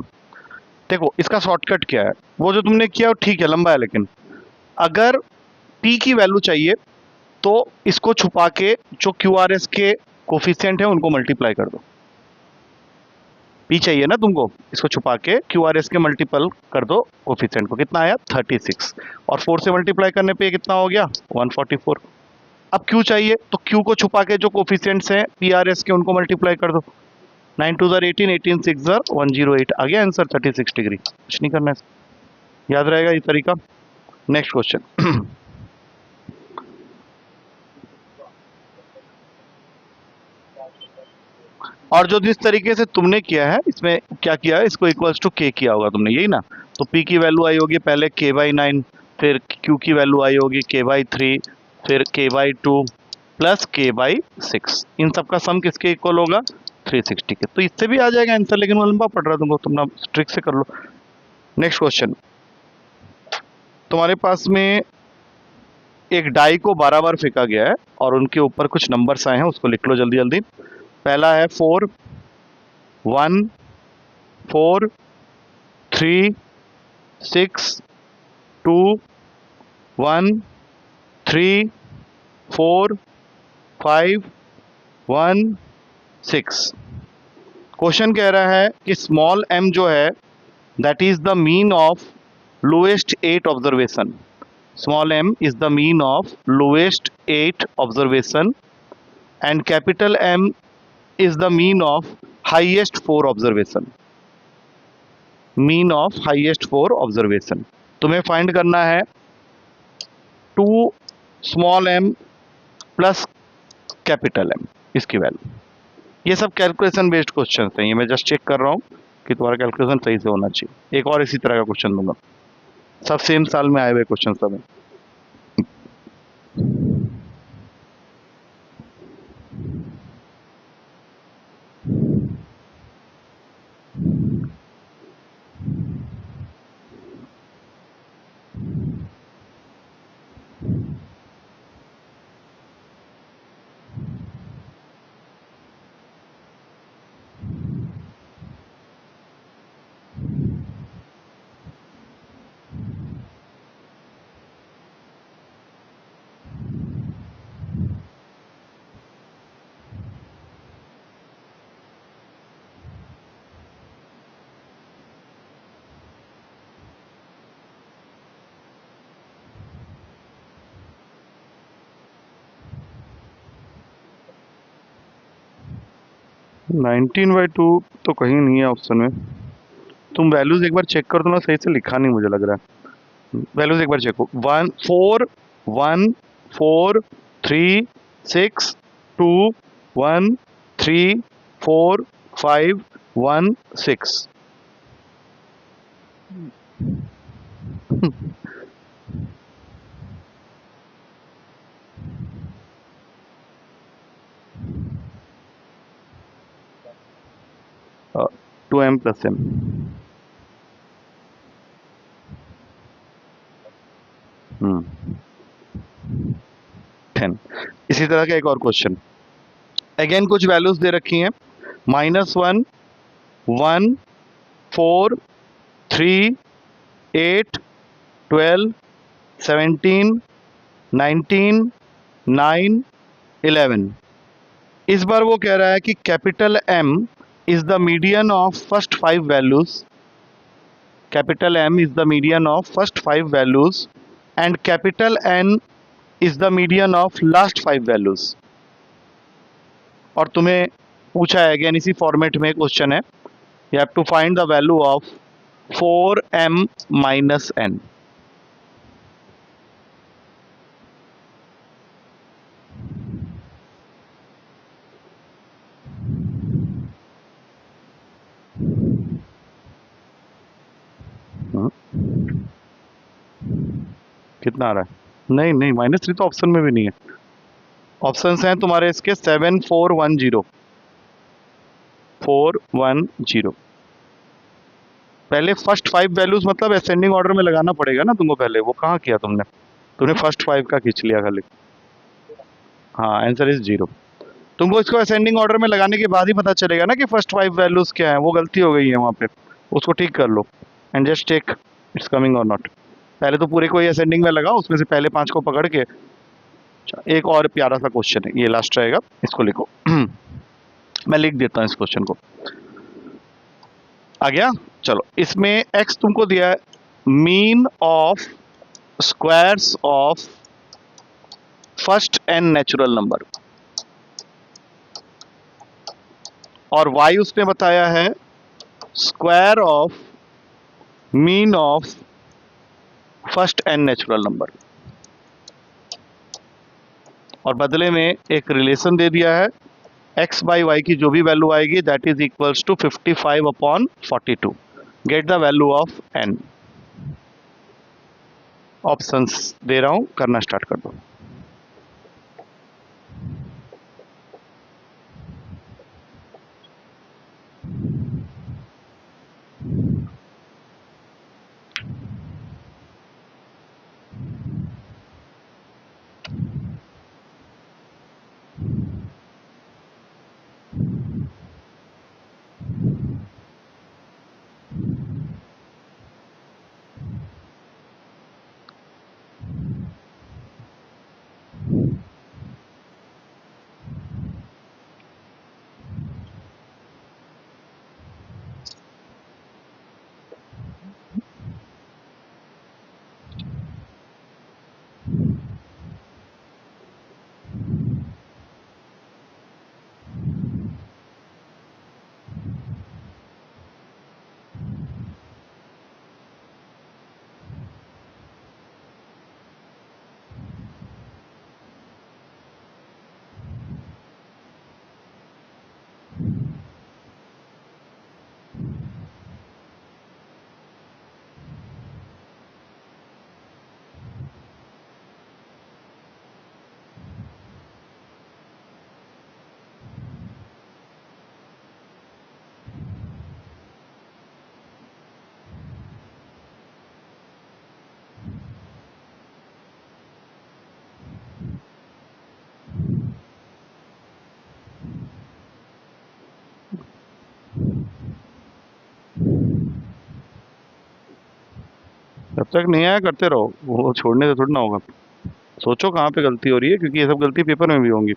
देखो इसका शॉर्टकट क्या है, वो जो तुमने किया वो ठीक है, लंबा है, लेकिन अगर P की वैल्यू चाहिए तो इसको छुपा के जो QRS के कोफिशिएंट है उनको मल्टीप्लाई कर दो। P चाहिए ना तुमको, इसको छुपा के QRS के मल्टीपल कर दो कोफिशिएंट को। कितना आया 36, और 4 से मल्टीप्लाई करने पे कितना हो गया 144। अब Q चाहिए तो Q को छुपा के जो कोफिशिएंट्स हैं PRS के उनको मल्टीप्लाई कर दो। 9 2 18, 18 6 108, आ गया आंसर 36 डिग्री। कुछ नहीं करना है, याद रहेगा ये तरीका। नेक्स्ट क्वेश्चन और जो जिस तरीके से तुमने किया है इसमें क्या किया है, इसको इक्वल्स टू K किया होगा तुमने, यही ना। तो P की वैल्यू आई होगी पहले K/9, फिर Q की वैल्यू आई होगी K/3, फिर K/2, प्लस k बाई 6, इन सब का सम किसके इक्वल होगा 360 के। तो इससे भी आ जाएगा आंसर, लेकिन वो लंबा पड़ रहा है तुमको, तुम ना ट्रिक से कर लो। नेक्स्ट क्वेश्चन, तुम्हारे पास में एक डाई को 12 बार फेंका गया है और उनके ऊपर कुछ नंबर्स आए हैं, उसको लिख लो जल्दी जल्दी। पहला है 4 1 4 3 6 2 1 3 4 5 1 6। क्वेश्चन कह रहा है कि स्मॉल m जो है that is the mean of lowest 8 observation. Small m is the mean of lowest 8 observation and capital M is the mean of highest 4 observation. Mean of highest 4 observation तुम्हें फाइंड करना है 2 small m plus capital M, इसकी वैल्यू। ये सब कैलकुलेशन बेस्ड क्वेश्चन हैं, ये मैं जस्ट चेक कर रहा हूँ कि तुम्हारा कैलकुलेशन सही से होना चाहिए। एक और इसी तरह का क्वेश्चन दूंगा, सब सेम साल में आए हुए क्वेश्चन सब हैं। नाइनटीन बाई 2 तो कहीं नहीं है ऑप्शन में। तुम वैल्यूज एक बार चेक कर दो ना, सही से लिखा नहीं मुझे लग रहा है। वैल्यूज एक बार चेक हो, 1 4 1 4 3 6 2 1 3 4 5 1 6। 2m plus m। 10। इसी तरह का एक और क्वेश्चन, अगेन कुछ वैल्यूज दे रखी हैं, -1 1 4 3 8 12 17 19 9 11। इस बार वो कह रहा है कि capital M is the median of first 5 values. Capital M is the median of first 5 values and capital N is the median of last 5 values. और तुम्हें पूछा है अगेन इसी फॉर्मेट में क्वेश्चन है, you have to find the value of 4m minus n। कितना आ रहा है? नहीं नहीं, -3 तो ऑप्शन में भी नहीं है। ऑप्शंस हैं तुम्हारे इसके 7 4 1 0 4 1 0। पहले फर्स्ट 5 वैल्यूज मतलब असेंडिंग ऑर्डर में लगाना पड़ेगा ना तुमको पहले, वो कहाँ किया तुमने? तुमने फर्स्ट 5 का खींच लिया खाली। हाँ, आंसर इज 0। तुमको इसको असेंडिंग ऑर्डर में लगाने के बाद ही पता चलेगा ना कि फर्स्ट 5 वैल्यूज क्या है। वो गलती हो गई है वहाँ पे, उसको ठीक कर लो and just check it's coming और नॉट। पहले तो पूरे को ही असेंडिंग में लगाओ, उसमें से पहले 5 को पकड़ के। एक और प्यारा सा क्वेश्चन है, ये लास्ट रहेगा, इसको लिखो। मैं लिख देता हूँ इस क्वेश्चन को, आ गया? चलो, इसमें x तुमको दिया है mean of squares of first n natural number, और y उसने बताया है square of mean of first n natural number, और बदले में एक रिलेशन दे दिया है x बाई वाई की जो भी वैल्यू आएगी that is equals to 55/42। Get the value of n। Options दे रहा हूं, करना स्टार्ट कर दो। जब तक नहीं आया करते रहो, वो छोड़ने से थोड़ा ना होगा। सोचो कहाँ पे गलती हो रही है, क्योंकि ये सब गलती पेपर में भी होंगी।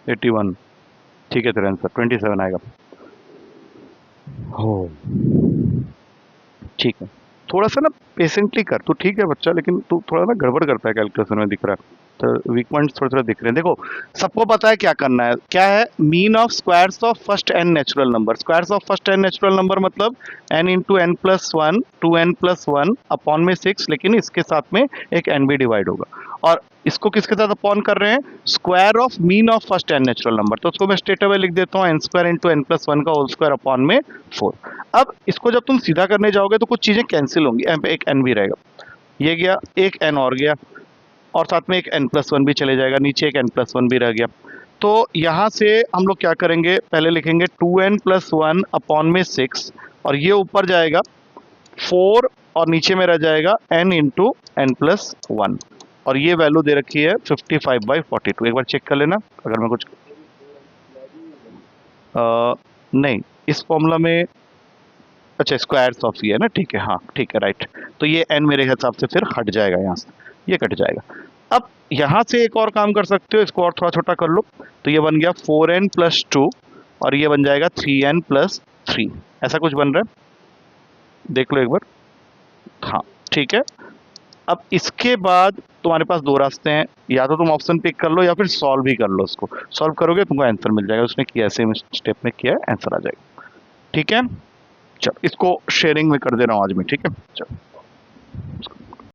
एट्टी वन, ठीक है तेरा आंसर 27 आएगा। हो, ठीक है। थोड़ा सा ना पेशेंटली कर, तू ठीक है बच्चा, लेकिन तू थोड़ा ना गड़बड़ करता है कैलकुलेशन में, दिख रहा है। तो वीक पॉइंट्स थोड़े थोड़े दिख रहे हैं। देखो, सबको पता है क्या करना है, क्या है, mean of squares of first n natural number. Squares of first n natural number मतलब n into n plus one, two n plus one upon में सिक्स, लेकिन इसके साथ में एक एन भी डिवाइड होगा। और इसको किसके साथ अपॉन कर रहे हैं, square of mean of first n natural number. तो उसको मैं स्ट्रेट अवे लिख देता हूँ, n square into n plus one का होल स्क्वायर अपॉन में 4। अब इसको जब तुम सीधा करने जाओगे तो कुछ चीजें कैंसिल होंगी, यहाँ पे एक एन भी रहेगा, ये गया, एक एन और गया, और साथ में एक एन प्लस वन भी चले जाएगा, नीचे एक एन प्लस वन भी रह गया। तो यहाँ से हम लोग क्या करेंगे, पहले लिखेंगे two n plus one upon में सिक्स, और ये ऊपर जाएगा 4, और नीचे में रह जाएगा n into n plus one, और ये वैल्यू दे रखी है 55/42। एक बार चेक कर लेना अगर मैं कुछ नहीं, इस फॉर्मूला में, अच्छा स्क्वायर्स ऑफ ये है ना, ठीक है, हाँ ठीक है, राइट। तो ये एन मेरे हिसाब से फिर हट जाएगा, यहाँ से ये कट जाएगा। अब यहाँ से एक और काम कर सकते हो, इसको और थोड़ा छोटा कर लो, तो ये बन गया 4n प्लस टू, और ये बन जाएगा 3n प्लस थ्री, ऐसा कुछ बन रहा है, देख लो एक बार। हाँ ठीक है। अब इसके बाद तुम्हारे पास दो रास्ते हैं, या तो तुम ऑप्शन पिक कर लो या फिर सॉल्व भी कर लो। उसको सॉल्व करोगे तुमको आंसर मिल जाएगा, उसने किया ऐसे स्टेप में किया है, आंसर आ जाएगा। ठीक है, चलो इसको शेयरिंग में कर दे रहा हूँ आज मैं, ठीक है, चलो।